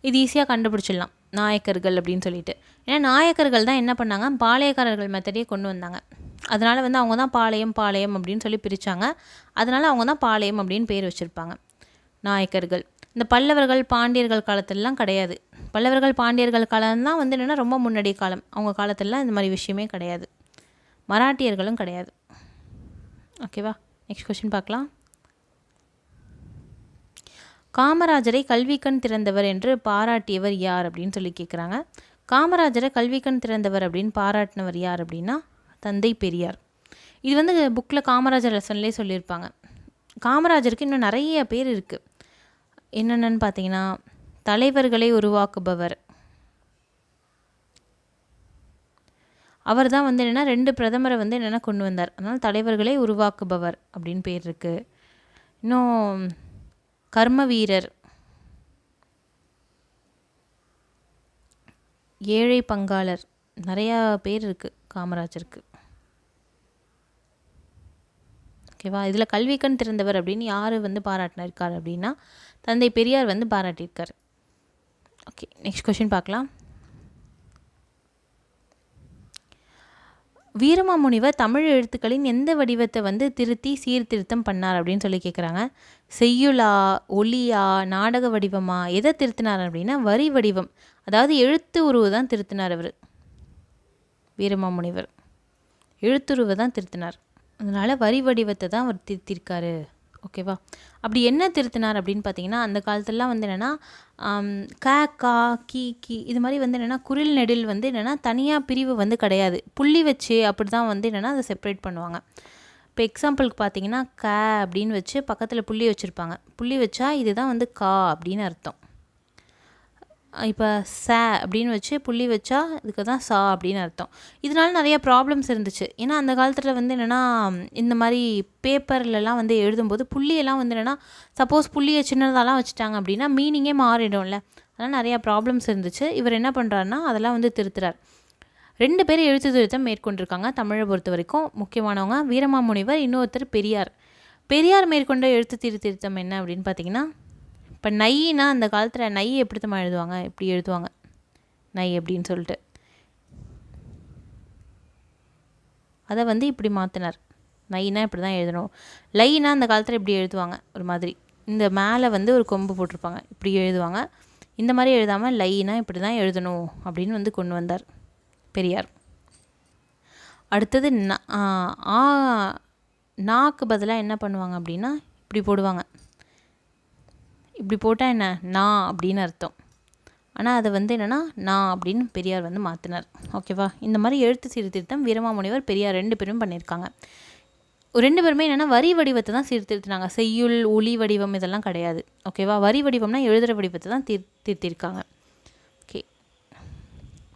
இது ஈஸியாக கண்டுபிடிச்சிடலாம், நாயக்கர்கள் அப்படின்னு சொல்லிட்டு. ஏன்னா நாயக்கர்கள் தான் என்ன பண்ணாங்க, பாளையக்காரர்கள் மெத்தடையே கொண்டு வந்தாங்க. அதனால் வந்து அவங்க தான் பாளையம் அப்படின்னு சொல்லி பிரித்தாங்க. அதனால் அவங்க தான் பாளையம் அப்படின்னு பேர் வச்சுருப்பாங்க, நாயக்கர்கள். இந்த பல்லவர்கள் பாண்டியர்கள் காலத்திலலாம் கிடையாது. பல்லவர்கள் பாண்டியர்கள் காலம்தான் வந்து என்னென்னா ரொம்ப முன்னாடி காலம். அவங்க காலத்திலலாம் இந்த மாதிரி விஷயமே கிடையாது. மராட்டியர்களும் கிடையாது. ஓகேவா. நெக்ஸ்ட் கொஸ்டின் பார்க்கலாம். காமராஜரை கல்விக்கண் திறந்தவர் என்று பாராட்டியவர் யார் அப்படின்னு சொல்லி கேட்குறாங்க. காமராஜரை கல்விக்கண் திறந்தவர் அப்படின்னு பாராட்டினவர் யார் அப்படின்னா தந்தை பெரியார். இது வந்து புக்கில் காமராஜர் லெசன்லேயே சொல்லியிருப்பாங்க. காமராஜருக்கு இன்னும் நிறைய பேர் இருக்குது. என்னென்னு பார்த்தீங்கன்னா, தலைவர்களை உருவாக்குபவர். அவர் தான் வந்து என்னென்னா 2 பிரதமரை வந்து என்னென்னா கொண்டு வந்தார். அதனால் தலைவர்களை உருவாக்குபவர் அப்படின்னு பேர் இருக்குது. இன்னும் கர்ம வீரர், ஏழை பங்காளர், நிறையா பேர் இருக்குது காமராஜருக்கு. ஓகேவா? இதில் கல்விக்கண் திறந்தவர் அப்படின்னு யார் வந்து பாராட்டினிருக்கார் அப்படின்னா தந்தை பெரியார் வந்து பாராட்டியிருக்கார். ஓகே, நெக்ஸ்ட் கொஷின் பார்க்கலாம். வீரமாமுனிவர் தமிழ் எழுத்துக்களின் எந்த வடிவத்தை வந்து திருத்தி சீர்திருத்தம் பண்ணார் அப்படின்னு சொல்லி கேட்குறாங்க. செய்யுளா, ஒலியா, நாடக வடிவமா, எதை திருத்தினார் அப்படின்னா வரி வடிவம், அதாவது எழுத்து உருவு தான் திருத்தினார் அவர். வீரமாமுனிவர் எழுத்துருவை தான் திருத்தினார். அதனால் வரி வடிவத்தை தான் அவர் திருத்திருக்காரு. ஓகேவா? அப்படி என்ன திருத்தினார் அப்படின்னு பார்த்தீங்கன்னா, அந்த காலத்துலலாம் வந்து என்னென்னா க, கா, கி, கி இது மாதிரி வந்து என்னென்னா குரில் நெடில் வந்து என்னென்னா தனியாக பிரிவு வந்து கிடையாது. புள்ளி வச்சு அப்படி தான் வந்து என்னென்னா அதை செப்பரேட் பண்ணுவாங்க. இப்போ எக்ஸாம்பிளுக்கு பார்த்தீங்கன்னா க அப்படின்னு வச்சு பக்கத்தில் புள்ளி வச்சுருப்பாங்க. புள்ளி வச்சா இதுதான் வந்து கா அப்படின்னு அர்த்தம். இப்போ ச அப்படின்னு வச்சு புள்ளி வச்சா இதுக்கு தான் சா அப்படின்னு அர்த்தம். இதனால நிறைய ப்ராப்ளம்ஸ் இருந்துச்சு. ஏன்னா அந்த காலத்தில் வந்து என்னென்னா இந்த மாதிரி பேப்பர்லலாம் வந்து எழுதும்போது புள்ளியெல்லாம் வந்து என்னென்னா சப்போஸ் புள்ளியை சின்னதாலாம் வச்சுட்டாங்க அப்படின்னா மீனிங்கே மாறிடும்ல. அதனால் நிறையா ப்ராப்ளம்ஸ் இருந்துச்சு. இவர் என்ன பண்ணுறாருனா அதெல்லாம் வந்து திருத்துறார். 2 பேர் எழுத்து திருத்தம் மேற்கொண்டிருக்காங்க தமிழை பொறுத்த வரைக்கும். முக்கியமானவங்க வீரமாமுனிவர், இன்னொருத்தர் பெரியார். பெரியார் மேற்கொண்ட எழுத்து திருத்தம் என்ன அப்படின்னு பார்த்தீங்கன்னா, இப்போ நைனா அந்த காலத்தில் நை எப்படி தான் எழுதுவாங்க, இப்படி எழுதுவாங்க நை அப்படின்னு சொல்லிட்டு, அதை வந்து இப்படி மாற்றினார். நைனா இப்படி தான் எழுதணும். லைனா அந்த காலத்தில் இப்படி எழுதுவாங்க ஒரு மாதிரி, இந்த மேலே வந்து ஒரு கொம்பு போட்டிருப்பாங்க, இப்படி எழுதுவாங்க. இந்த மாதிரி எழுதாமல் லைனா இப்படி தான் எழுதணும் அப்படின்னு வந்து கொண்டு வந்தார் பெரியார். அடுத்தது நாக்கு பதிலாக என்ன பண்ணுவாங்க அப்படின்னா இப்படி போடுவாங்க. இப்படி போட்டால் என்ன நான் அப்படின்னு அர்த்தம். ஆனால் அதை வந்து என்னென்னா நான் அப்படின்னு பெரியார் வந்து மாற்றினார். ஓகேவா? இந்த மாதிரி எழுத்து சீர்திருத்தம் வீரமாமுனிவர், பெரியார் 2 பேரும் பண்ணியிருக்காங்க. 2 பேருமே என்னென்னா வரி வடிவத்தை தான் சீர்திருத்தினாங்க. செய்யுள், ஒலி வடிவம் இதெல்லாம் கிடையாது. ஓகேவா? வரி வடிவம்னா எழுதுகிற வடிவத்தை தான் திருத்திருக்காங்க. ஓகே,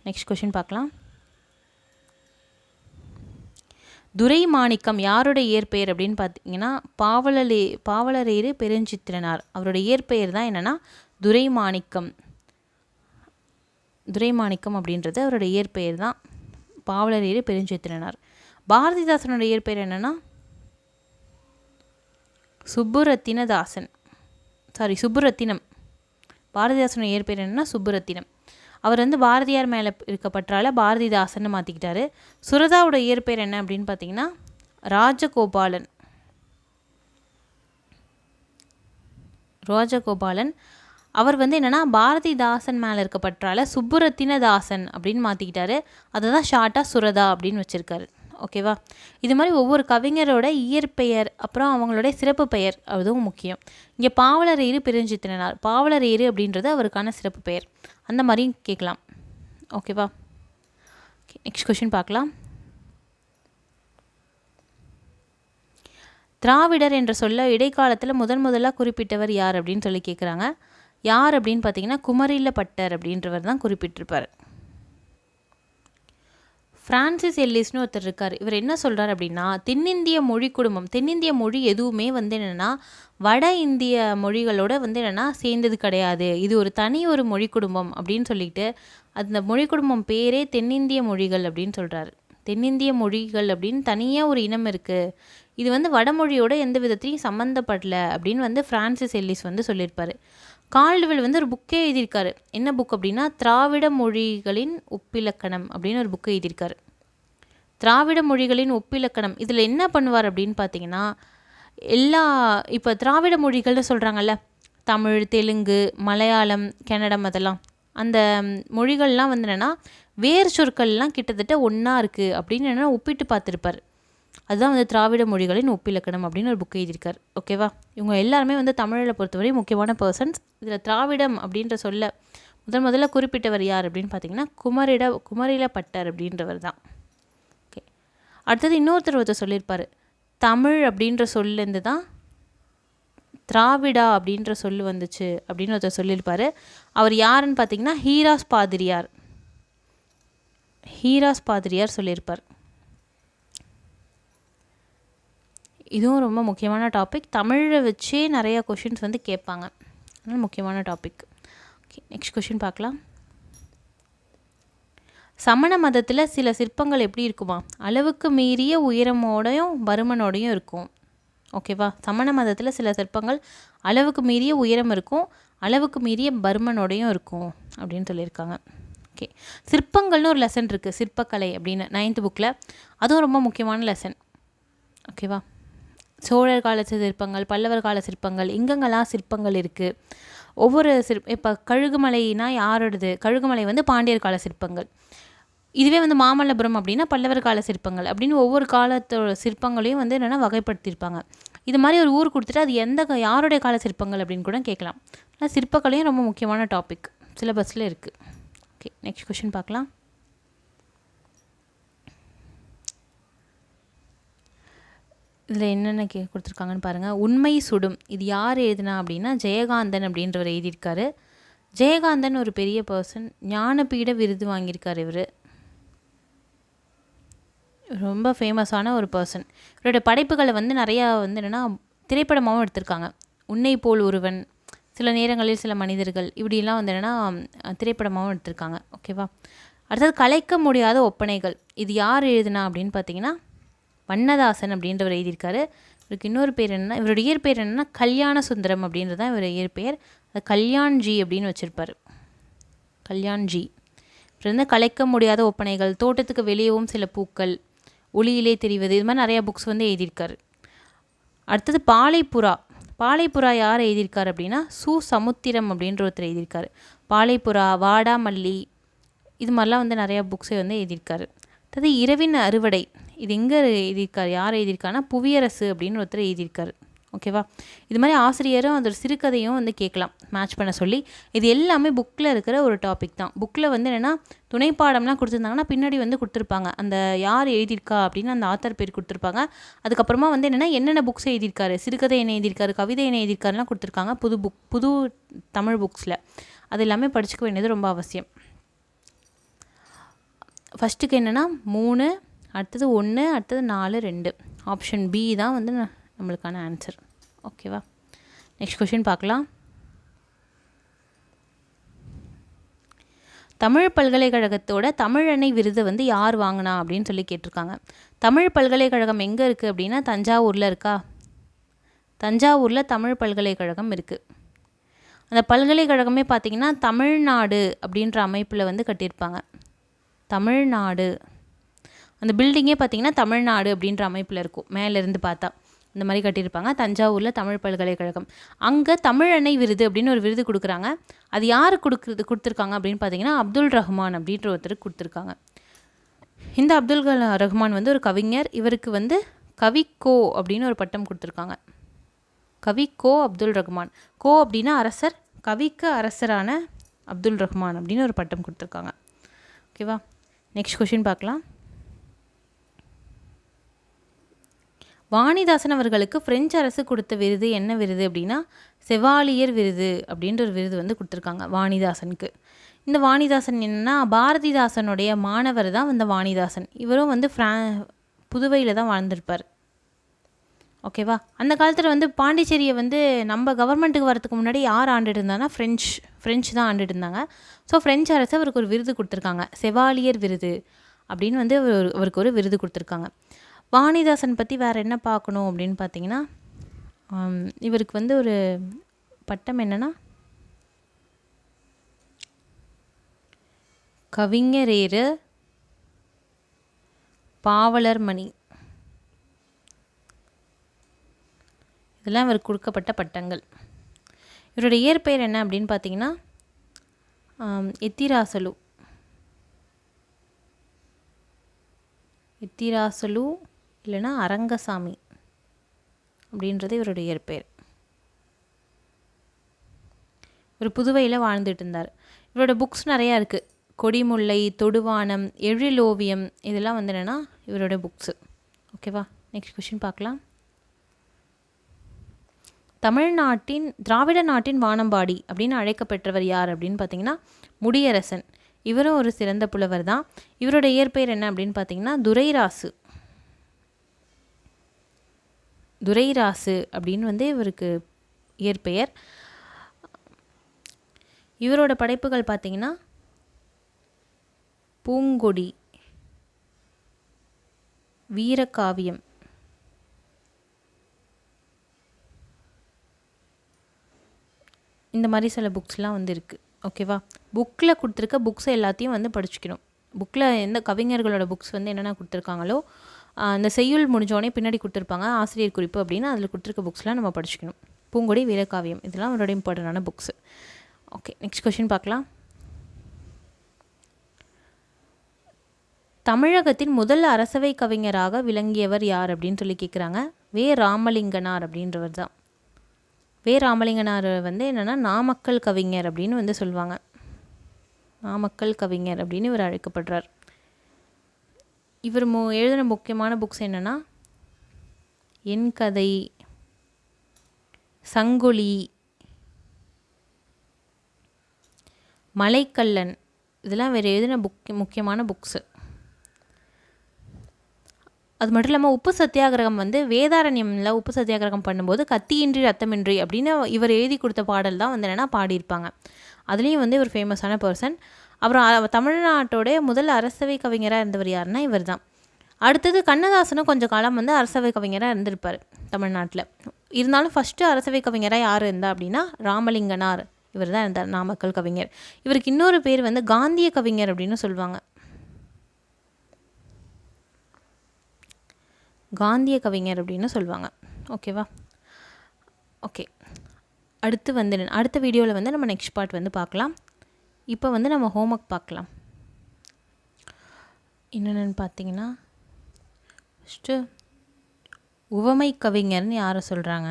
நெக்ஸ்ட் கொஷின் பார்க்கலாம். துரைமாணிக்கம் யாரோட இயற்பெயர் அப்படின்னு பார்த்தீங்கன்னா பாவலரேறு பெருஞ்சித்திரனார். அவரோட இயற்பெயர் தான் என்னென்னா துரைமாணிக்கம். துரைமாணிக்கம் அப்படின்றது அவரோட இயற்பெயர் தான், பாவலரேறு பெருஞ்சித்திரனார். பாரதிதாசனோட இயற்பெயர் என்னென்னா சுப்புரத்தினம். பாரதிதாசனோட இயற்பெயர் என்னென்னா சுப்புரத்தினம். அவர் வந்து பாரதியார் மேலே இருக்க பற்றால பாரதிதாசன் மாற்றிக்கிட்டாரு. சுரதாவோட இயற்பெயர் என்ன அப்படின்னு பார்த்தீங்கன்னா ராஜகோபாலன். அவர் வந்து என்னென்னா பாரதிதாசன் மேலே இருக்க பற்றால சுப்புரத்தினதாசன் அப்படின்னு மாற்றிக்கிட்டாரு. அதை தான் ஷார்ட்டாக சுரதா அப்படின்னு வச்சுருக்காரு. ஓகேவா? இது மாதிரி ஒவ்வொரு கவிஞரோட இயற்பெயர் அப்புறம் அவங்களோட சிறப்பு பெயர் அதுவும் முக்கியம். இங்கே பாவலரேறு பெருஞ்சித்திரனார், பாவலரேறு அப்படின்றது அவருக்கான சிறப்பு பெயர். அந்த மாதிரியும் கேட்கலாம். ஓகேவா? நெக்ஸ்ட் கொஷின் பார்க்கலாம். திராவிடர் என்ற சொல்ல இடைக்காலத்தில் முதலாக குறிப்பிட்டவர் யார் அப்படின்னு சொல்லி கேட்குறாங்க. யார் அப்படின்னு பார்த்தீங்கன்னா குமரில பட்டர் அப்படின்றவர் தான் குறிப்பிட்டிருப்பார். ஃப்ரான்சிஸ் எல்லிஸ்னு ஒருத்தர் இருக்கார். இவர் என்ன சொல்கிறார் அப்படின்னா தென்னிந்திய மொழி குடும்பம், தென்னிந்திய மொழி எதுவுமே வந்து என்னென்னா வட இந்திய மொழிகளோட வந்து என்னென்னா சேர்ந்தது கிடையாது, இது ஒரு தனி ஒரு மொழி குடும்பம் அப்படின்னு சொல்லிட்டு அந்த மொழி குடும்பம் பேரே தென்னிந்திய மொழிகள் அப்படின்னு சொல்கிறாரு. தென்னிந்திய மொழிகள் அப்படின்னு தனியாக ஒரு இனம் இருக்குது, இது வந்து வடமொழியோட எந்த விதத்தையும் சம்மந்தப்படல அப்படின்னு வந்து ஃப்ரான்சிஸ் எல்லிஸ் வந்து சொல்லியிருப்பார். கால்டுவெல் வந்து ஒரு புக்கே எழுதியிருக்காரு. என்ன புக் அப்படின்னா திராவிட மொழிகளின் ஒப்பிலக்கணம் அப்படின்னு ஒரு புக்கை எழுதியிருக்காரு. திராவிட மொழிகளின் ஒப்பிலக்கணம் இதில் என்ன பண்ணுவார் அப்படின்னு பார்த்தீங்கன்னா இப்போ திராவிட மொழிகள்னு சொல்கிறாங்கல்ல, தமிழ், தெலுங்கு, மலையாளம், கன்னடம், அதெல்லாம் அந்த மொழிகள்லாம் வந்து என்னென்னா வேர் சொற்கள்லாம் கிட்டத்தட்ட ஒன்றா இருக்குது அப்படின்னு என்னென்னா ஒப்பிட்டு பார்த்துருப்பார். அதுதான் வந்து திராவிட மொழிகளின் ஒப்பிலக்கணம் அப்படின்னு ஒரு புக் எழுதியிருக்கார். ஓகேவா? இவங்க எல்லாருமே வந்து தமிழில் பொறுத்தவரை முக்கியமான பர்சன்ஸ். இதில் திராவிடம் அப்படின்ற சொல்ல முதல்ல குறிப்பிட்டவர் யார் அப்படின்னு பார்த்தீங்கன்னா குமரில பட்டர் அப்படின்றவர் தான். ஓகே, அடுத்தது ஒருத்தர் சொல்லியிருப்பார், தமிழ் அப்படின்ற சொல்லேருந்து தான் திராவிடா அப்படின்ற சொல் வந்துச்சு அப்படின்னு ஒருத்தர் சொல்லியிருப்பார். அவர் யாருன்னு பார்த்தீங்கன்னா ஹீராஸ் பாதிரியார் சொல்லியிருப்பார். இதுவும் ரொம்ப முக்கியமான டாபிக். தமிழை வச்சே நிறைய கொஷின்ஸ் வந்து கேட்பாங்க, அதனால் முக்கியமான டாபிக். ஓகே, நெக்ஸ்ட் கொஷின் பார்க்கலாம். சமண மதத்தில் சில சிற்பங்கள் எப்படி இருக்குமா, அளவுக்கு மீறிய உயரமோடையும் பருமனோடையும் இருக்கும். ஓகேவா? சமண மதத்தில் சில சிற்பங்கள் அளவுக்கு மீறிய உயரம் இருக்கும், அளவுக்கு மீறிய பருமனோடையும் இருக்கும் அப்படின்னு சொல்லியிருக்காங்க. ஓகே, சிற்பங்கள்னு ஒரு லெசன் இருக்குது, சிற்பக்கலை அப்படின்னு 9th புக்கில். அதுவும் ரொம்ப முக்கியமான லெசன். ஓகேவா? சோழர் கால சிற்பங்கள், பல்லவர் கால சிற்பங்கள், எங்கெங்கெல்லாம் சிற்பங்கள் இருக்குது, ஒவ்வொரு இப்போ கழுகுமலைனா யாரோடது? கழுகுமலை வந்து பாண்டியர் கால சிற்பங்கள். இதுவே வந்து மாமல்லபுரம் அப்படின்னா பல்லவர் கால சிற்பங்கள் அப்படின்னு ஒவ்வொரு காலத்தோட சிற்பங்களையும் வந்து என்னென்னா வகைப்படுத்தியிருப்பாங்க. இது மாதிரி ஒரு ஊர் கொடுத்துட்டு அது யாருடைய கால சிற்பங்கள் அப்படின்னு கூட கேட்கலாம். ஆனால் சிற்பக்கலையும் ரொம்ப முக்கியமான டாபிக், சிலபஸில் இருக்குது. ஓகே, நெக்ஸ்ட் கொஷின் பார்க்கலாம். இதில் என்னென்ன கொடுத்துருக்காங்கன்னு பாருங்கள். உண்மை சுடும், இது யார் எழுதுனா அப்படின்னா ஜெயகாந்தன் அப்படின்றவர் எழுதியிருக்காரு. ஜெயகாந்தன் ஒரு பெரிய பர்சன், ஞானபீட விருது வாங்கியிருக்கார். இவர் ரொம்ப ஃபேமஸான ஒரு பர்சன். இவருடைய படைப்புகளை வந்து நிறையா வந்து என்னென்னா திரைப்படமாகவும் எடுத்திருக்காங்க. உன்னை போல் ஒருவன், சில நேரங்களில் சில மனிதர்கள், இப்படிலாம் வந்து என்னென்னா திரைப்படமாகவும் எடுத்திருக்காங்க. ஓகேவா? அடுத்தது கலைக்க முடியாத ஒப்பனைகள், இது யார் எழுதுனா அப்படின்னு பார்த்தீங்கன்னா வண்ணதாசன் அப்படின்றவர் எழுதியிருக்காரு. இவருக்கு இன்னொரு பேர் என்னென்னா, இவருடைய இயற்பெயர் என்னென்னா கல்யாண சுந்தரம் அப்படின்றது தான் இவர் இயற்பெயர். அது கல்யாண்ஜி அப்படின்னு வச்சுருப்பார், கல்யாண்ஜி. அப்புறம் வந்து கலைக்க முடியாத ஒப்பனைகள், தோட்டத்துக்கு வெளியவும் சில பூக்கள், ஒளியிலே தெரிவது, இது மாதிரி நிறையா புக்ஸ் வந்து எழுதியிருக்காரு. அடுத்தது பாலைப்புறா. பாலைப்புறா யார் எழுதியிருக்காரு அப்படின்னா சமுத்திரம் அப்படின்ற ஒருத்தர் எழுதியிருக்காரு. பாலைப்புறா, வாடாமல்லி, இது மாதிரிலாம் வந்து நிறையா புக்ஸை வந்து எழுதியிருக்காரு. அடுத்தது இரவின் அறுவடை, இது எங்கே எழுதியிருக்காரு, யார் எழுதியிருக்காருன்னா புவியரசு அப்படின்னு ஒருத்தர் எழுதியிருக்காரு. ஓகேவா? இது மாதிரி ஆசிரியரும் அதோட சிறுகதையும் வந்து கேட்கலாம் மேட்ச் பண்ண சொல்லி. இது எல்லாமே புக்கில் இருக்கிற ஒரு டாபிக் தான். புக்கில் வந்து என்னென்னா துணைப்பாடம்லாம் கொடுத்துருந்தாங்கன்னா பின்னாடி வந்து கொடுத்துருப்பாங்க, அந்த யார் எழுதியிருக்கா அப்படின்னு அந்த ஆத்தர் பேர் கொடுத்துருப்பாங்க. அதுக்கப்புறமா வந்து என்னென்ன புக்ஸ் எழுதியிருக்காரு, சிறுகதை என்ன எழுதியிருக்காரு, கவிதை என்ன எழுதியிருக்காருலாம் கொடுத்துருக்காங்க புது தமிழ் புக்ஸில். அது எல்லாமே படிச்சுக்க வேண்டியது ரொம்ப அவசியம். ஃபஸ்ட்டுக்கு என்னென்னா 3, அடுத்தது 1, அடுத்தது 4, 2. ஆப்ஷன் பி தான் வந்து நம்மளுக்கான ஆன்சர். ஓகேவா? நெக்ஸ்ட் கொஷின் பார்க்கலாம். தமிழ் பல்கலைக்கழகத்தோட தமிழன்னை விருது வந்து யார் வாங்கினா அப்படின்னு சொல்லி கேட்டிருக்காங்க. தமிழ் பல்கலைக்கழகம் எங்கே இருக்குது அப்படின்னா தஞ்சாவூரில் இருக்கா? தஞ்சாவூரில் தமிழ் பல்கலைக்கழகம் இருக்குது. அந்த பல்கலைக்கழகமே பார்த்திங்கன்னா தமிழ்நாடு அப்படின்ற அமைப்பில் வந்து கட்டியிருப்பாங்க. தமிழ்நாடு, அந்த பில்டிங்கே பார்த்திங்கன்னா தமிழ்நாடு அப்படின்ற அமைப்பில் இருக்கும், மேலேருந்து பார்த்தா இந்த மாதிரி கட்டியிருப்பாங்க. தஞ்சாவூரில் தமிழ் பல்கலைக்கழகம். அங்கே தமிழன்னை விருது அப்படின்னு ஒரு விருது கொடுக்குறாங்க. அது யாருக்கு கொடுத்துருக்காங்க அப்படின்னு பார்த்தீங்கன்னா அப்துல் ரஹ்மான் அப்படின்ற ஒருத்தருக்கு கொடுத்துருக்காங்க. இந்த அப்துல் ரஹ்மான் வந்து ஒரு கவிஞர். இவருக்கு வந்து கவிக்கோ அப்படின்னு ஒரு பட்டம் கொடுத்துருக்காங்க. கவிக்கோ அப்துல் ரஹ்மான். கோ அப்படின்னா அரசர், கவிக்கு அரசரான அப்துல் ரஹ்மான் அப்படின்னு ஒரு பட்டம் கொடுத்துருக்காங்க. ஓகேவா? நெக்ஸ்ட் கொஷின் பார்க்கலாம். வாணிதாசன் அவர்களுக்கு பிரெஞ்சு அரசு கொடுத்த விருது என்ன விருது அப்படின்னா செவாலியர் விருது அப்படின்ற ஒரு விருது வந்து கொடுத்துருக்காங்க வாணிதாசனுக்கு. இந்த வாணிதாசன் என்னென்னா பாரதிதாசனுடைய மாணவர் தான் இந்த வாணிதாசன். இவரும் வந்து புதுவையில் தான் வாழ்ந்திருப்பார். ஓகேவா? அந்த காலத்தில் வந்து பாண்டிச்சேரியை வந்து நம்ம கவர்மெண்ட்டுக்கு வரதுக்கு முன்னாடி யார் ஆண்டுட்டு இருந்தாங்கன்னா ஃப்ரெஞ்சு தான் ஆண்டுட்டு இருந்தாங்க. ஸோ ஃப்ரெஞ்சு அரசு அவருக்கு ஒரு விருது கொடுத்துருக்காங்க, செவாலியர் விருது அப்படின்னு வந்து அவருக்கு ஒரு விருது கொடுத்துருக்காங்க. வாணிதாசன் பற்றி வேறு என்ன பார்க்கணும் அப்படின்னு பார்த்தீங்கன்னா இவருக்கு வந்து ஒரு பட்டம் என்னென்னா கவிஞரேறு பாவலர் மணி, இதெல்லாம் இவருக்கு கொடுக்கப்பட்ட பட்டங்கள். இவருடைய இயற்பெயர் என்ன அப்படின்னு பார்த்தீங்கன்னா எத்திராசலு இல்லைன்னா அரங்கசாமி அப்படின்றது இவருடைய இயற்பெயர். இவர் புதுவையில் வாழ்ந்துட்டு இருந்தார். இவரோட புக்ஸ் நிறையா இருக்குது. கொடிமுல்லை, தொடுவானம், எழிலோவியம், இதெல்லாம் வந்து என்னென்னா இவரோட புக்ஸு. ஓகேவா? நெக்ஸ்ட் கொஷின் பார்க்கலாம். தமிழ்நாட்டின் திராவிட நாட்டின் வானம்பாடி அப்படின்னு அழைக்கப்பட்டவர் யார் அப்படின்னு பார்த்தீங்கன்னா முடியரசன். இவரும் ஒரு சிறந்த புலவர் தான். இவரோட இயற்பெயர் என்ன அப்படின்னு பார்த்தீங்கன்னா துரைராசு அப்படின்னு வந்து இவருக்கு இயற்பெயர். இவரோட படைப்புகள் பார்த்திங்கன்னா பூங்கொடி, வீரகாவியம், இந்த மாதிரி சில புக்ஸ்லாம் வந்து இருக்குது. ஓகேவா? புக்கில் கொடுத்துருக்க புக்ஸை எல்லாத்தையும் வந்து படிச்சுக்கணும். புக்கில் எந்த கவிஞர்களோட புக்ஸ் வந்து என்னென்ன கொடுத்துருக்காங்களோ அந்த செய்யுள் முடிஞ்சோடனே பின்னாடி கொடுத்துருப்பாங்க ஆசிரியர் குறிப்பு அப்படின்னு, அதில் கொடுத்துருக்க புக்ஸ்லாம் நம்ம படிச்சுக்கணும். பூங்கொடி, வீரகாவியம் இதெல்லாம் அவரோட இம்பார்ட்டண்டான புக்ஸு. ஓகே, நெக்ஸ்ட் கொஷின் பார்க்கலாம். தமிழகத்தின் முதல் அரசவை கவிஞராக விளங்கியவர் யார் அப்படின்னு சொல்லி கேட்குறாங்க. வே. ராமலிங்கனார் அப்படின்றவர் தான். வே. ராமலிங்கனார் வந்து என்னென்னா நாமக்கல் கவிஞர் அப்படின்னு வந்து சொல்லுவாங்க. நாமக்கல் கவிஞர் அப்படின்னு இவர் அழைக்கப்படுறார். இவர் எழுதின முக்கியமான புக்ஸ் என்னென்னா என் கதை, சங்கொலி, மலைக்கல்லன் இதெல்லாம் வேறு எழுதின முக்கியமான புக்ஸு. அது மட்டும் இல்லாமல் உப்பு சத்தியாகிரகம் வந்து வேதாரண்யமில் உப்பு சத்தியாகிரகம் பண்ணும்போது கத்தியின்றி ரத்தமின்றி அப்படின்னு இவர் எழுதி கொடுத்த பாடல் தான் வந்து என்னென்னா பாடியிருப்பாங்க. அதுலேயும் வந்து இவர் ஃபேமஸான பர்சன். அப்புறம் தமிழ்நாட்டோடைய முதல் அரசவை கவிஞராக இருந்தவர் யாருன்னா இவர் தான். அடுத்தது கண்ணதாசனும் கொஞ்சம் காலம் வந்து அரசவை கவிஞராக இருந்திருப்பார் தமிழ்நாட்டில். இருந்தாலும் ஃபஸ்ட்டு அரசவை கவிஞராக யார் இருந்தா அப்படின்னா ராமலிங்கனார் இவர் தான் இருந்தார், நாமக்கல் கவிஞர். இவருக்கு இன்னொரு பேர் வந்து காந்திய கவிஞர் அப்படின்னு சொல்லுவாங்க. காந்திய கவிஞர் அப்படின்னு சொல்லுவாங்க. ஓகேவா? ஓகே, அடுத்து வந்து அடுத்த வீடியோவில் வந்து நம்ம நெக்ஸ்ட் பார்ட் வந்து பார்க்கலாம். இப்போ வந்து நம்ம ஹோம்ஒர்க் பார்க்கலாம். என்னென்னு பார்த்தீங்கன்னா ஃபஸ்ட்டு உவமை கவிஞர்னு யாரை சொல்கிறாங்க?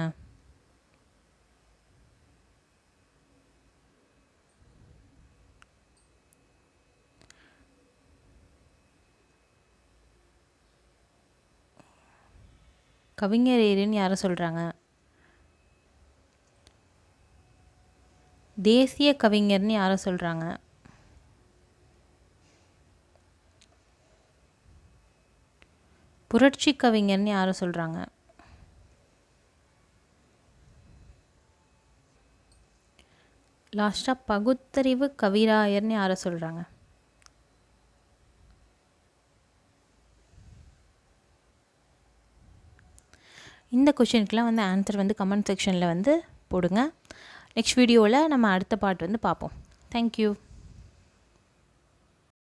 கவிஞர் ஏரின்னு யாரை சொல்கிறாங்க? தேசிய கவிஞர்னு யாரை சொல்கிறாங்க? புரட்சி கவிஞர்னு யாரை சொல்கிறாங்க? லாஸ்ட்டாக பகுத்தறிவு கவிராயர்னு யாரை சொல்கிறாங்க? இந்த கொஷினுக்கெலாம் வந்து ஆன்சர் வந்து கமெண்ட் செக்ஷனில் வந்து போடுங்க. நெக்ஸ்ட் வீடியோவில் நம்ம அடுத்த பார்ட் வந்து பார்ப்போம். தேங்க்யூ.